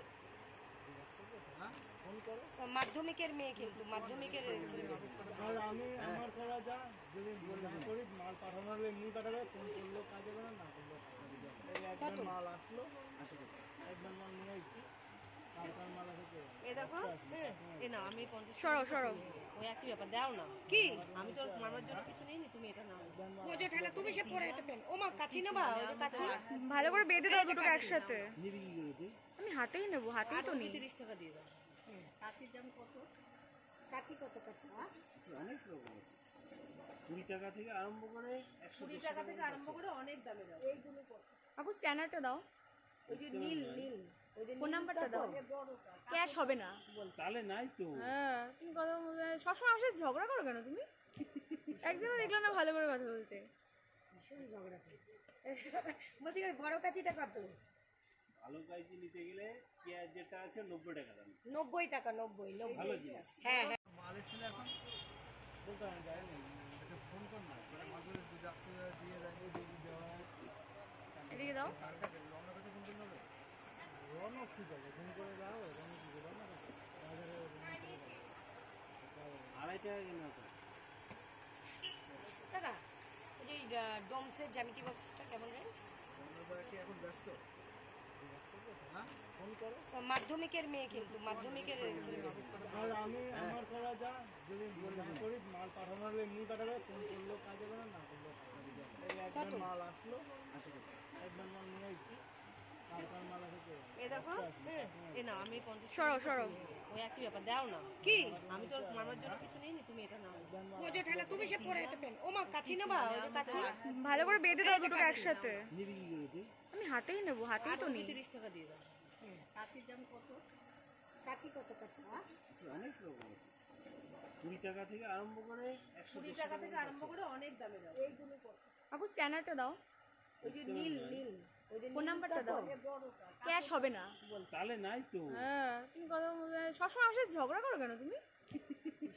হ্যাঁ ফোন করো। মাধ্যমিকের মেয়ে কিন্তু মাধ্যমিকের ছেলে মেয়ে। আর আমি আমার করা যা যদি না করি মাল পাঠানো হলে এমনি পাঠাবে, ফোন করলেও কাজ হবে না, না করলেও কাজ হবে না। এই একবার মাল আসলো 80 টাকা। একবার মাল নিয়ে আসছি, কার মাল আছে এ দেখো এ না আমি 50 সরো সরো ওই একই ব্যাপার দাও না কি আমি তো মামার জন্য কিছু নেই নি তুমি এটা নাও ও যে ঠেলা তুমি সে পরে এটা পেন ও মা কাচি নেবা ওই যে কাচি ভালো করে বেঁধে দাও দুটোকে একসাথে। নিবি কি করে তুই? আমি হাতেই নেবো, হাতেই তো নিই। 30 টাকা দিয়ে দাও কাচির দাম কত কাচি কত কাচি আচ্ছা, অনেক রকম আছে। 20 টাকা থেকে আরম্ভ করে 100 টাকা থেকে আরম্ভ করে অনেক দামে দাও এইগুলো কত আপু স্ক্যানারটা দাও, ওই যে নীল নীল ওই যে ফোন নাম্বারটা দাও। ক্যাশ হবে না। চালে নাই তো। হ্যাঁ তুমি কথা সবসময় আমার সাথে ঝগড়া করো কেন তুমি? একদিনও দেখলাম না ভালো করে কথা বলতে। ভীষণ ঝগড়া করে। বলছি বড় কাচিটা কত? ভালো কাইজি নিতে গেলে পেঁয়াজ যেটা আছে 90 টাকা দাম। 90 টাকা, 90 ভালো জিনিস। হ্যাঁ হ্যাঁ। মাল এসেছিল এখন বলতে আমি যাইনি, ওকে ফোন কর না, করে মাঝে দিয়ে যায়নি, দিয়ে দেওয়া হয়। এদিকে দাও। রওনা কাছে ফোন করতে হবে, রওনা ঠিক আছে, ফোন করে দাও, রওনা ঠিক আছে, রওনা কাছে বাজারে 2.5 টাকা কিনা তো। টাকা ওই যে ডোমসের জ্যামিতি বক্সটা কেমন রেঞ্জ? রওনা কি এখন ব্যস্ত? হ্যাঁ ফোন করো। মাধ্যমিকের মেয়ে, কিন্তু মাধ্যমিকের আর আমি আমার করা যা, যদি না করি মাল পাঠানো হলে এমনি পাঠাবে, ফোন করলেও কাজ হবে না, না করলেও কাজ হবে। এই একবার মাল আসলো, একবার মাল নিয়ে আসছি, তারপর মাল আসে। এ দেখো, এ না আমি 50 সরো সরো। ওই একই ব্যাপার, দাও না। কি আমি তো মামার জন্য কিছু নেইনি, তুমি এটা নাও। ও যে ঠেলা তুমি সে পরে এটা পেন। ও মা কাচি নেবা? ওই যে কাচি ভালো করে বেঁধে দাও দুটোকে একসাথে। নিবি কি করে তুই? আমি হাতেই নেবো, হাতেই তো নেই। 30 টাকা দিয়ে দাও। কাচির দাম কত? কাচি কত কাচি? আচ্ছা, অনেক রকম আছে। 20 টাকা থেকে আরম্ভ করে 20 টাকা থেকে আরম্ভ করে অনেক দামে দাও। এইগুলো কত? আপু স্ক্যানারটা দাও, ওই যে নীল নীল, ওই যে ফোন নাম্বারটা দাও। ক্যাশ হবে না। চালে নাই তো। হ্যাঁ, তুমি কথা সবসময় আমার সাথে ঝগড়া করো কেন তুমি?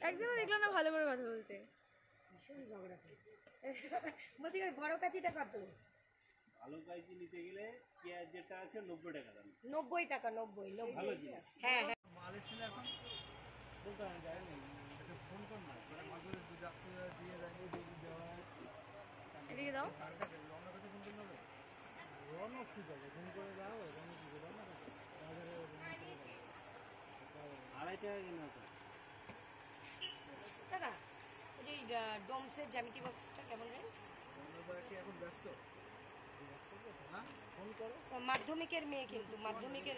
একদিনও দেখলাম না ভালো করে কথা বলতে। ভীষণ ঝগড়া করে। বলছি বড় কাচিটা কত? ভালো কাইজি নিতে গেলে পেঁয়াজ যেটা আছে 90 টাকা দাম। 90 টাকা, 90 ভালো জিনিস। হ্যাঁ হ্যাঁ। মাল এসেছিল এখন বলতে আমি যাইনি, ওকে ফোন কর না, করে মাঝে দিয়ে যায়নি, দিয়ে দেওয়া হয়। এদিকে দাও। রওনা কাছে ফোন করতে হবে, রওনা ঠিক আছে, ফোন করে দাও, রওনা ঠিক আছে, রওনা কাছে বাজারে 2.5 টাকা কিনা তো। টাকা ওই যে ডোমসের জ্যামিতি বক্সটা কেমন রেঞ্জ? রওনা কি এখন ব্যস্ত? হ্যাঁ ফোন করো। মাধ্যমিকের মেয়ে, কিন্তু মাধ্যমিকের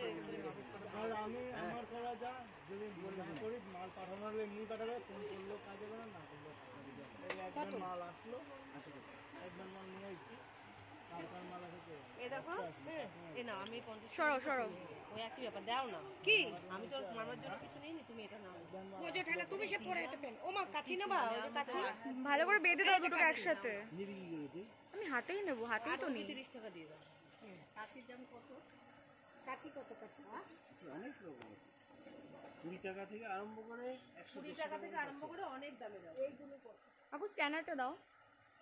আর আমি আমার করা যা, যদি না করি মাল পাঠানো হলে এমনি পাঠাবে, ফোন করলেও কাজ হবে না, না করলেও কাজ হবে। এই একবার মাল আসলো, একবার মাল নিয়ে আসছি, তারপর মাল আসে। এ দেখো, এ না আমি 50 সরো সরো। ওই একই ব্যাপার, দাও না। কি আমি তো মামার জন্য কিছু নেইনি, তুমি এটা নাও। ও যে ঠেলা তুমি সে পরে এটা পেন। ও মা কাচি নেবা? ওই যে কাচি ভালো করে বেঁধে দাও দুটোকে একসাথে। নিবি কি করে তুই? আমি হাতেই নেবো, হাতেই তো নেই। 30 টাকা দিয়ে দাও। কাচির দাম কত? কাচি কত কাচি? আচ্ছা, অনেক রকম আছে। 20 টাকা থেকে আরম্ভ করে 20 টাকা থেকে আরম্ভ করে অনেক দামে দাও। এইগুলো কত? আপু স্ক্যানারটা দাও,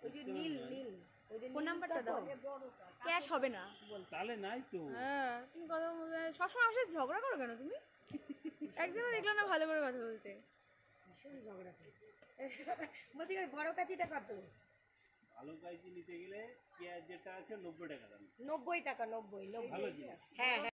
ওই যে নীল নীল, ওই যে ফোন নাম্বারটা দাও। ক্যাশ হবে না। চালে নাই তো। হ্যাঁ, তুমি কথা সবসময় আমার সাথে ঝগড়া করো কেন তুমি? একদিনও দেখলাম না ভালো করে কথা বলতে। ভীষণ ঝগড়া করে। বলছি বড় কাচিটা কত? ভালো কাইজি নিতে গেলে পেঁয়াজ যেটা আছে 90 টাকা দাম। 90 টাকা, 90 ভালো জিনিস। হ্যাঁ হ্যাঁ।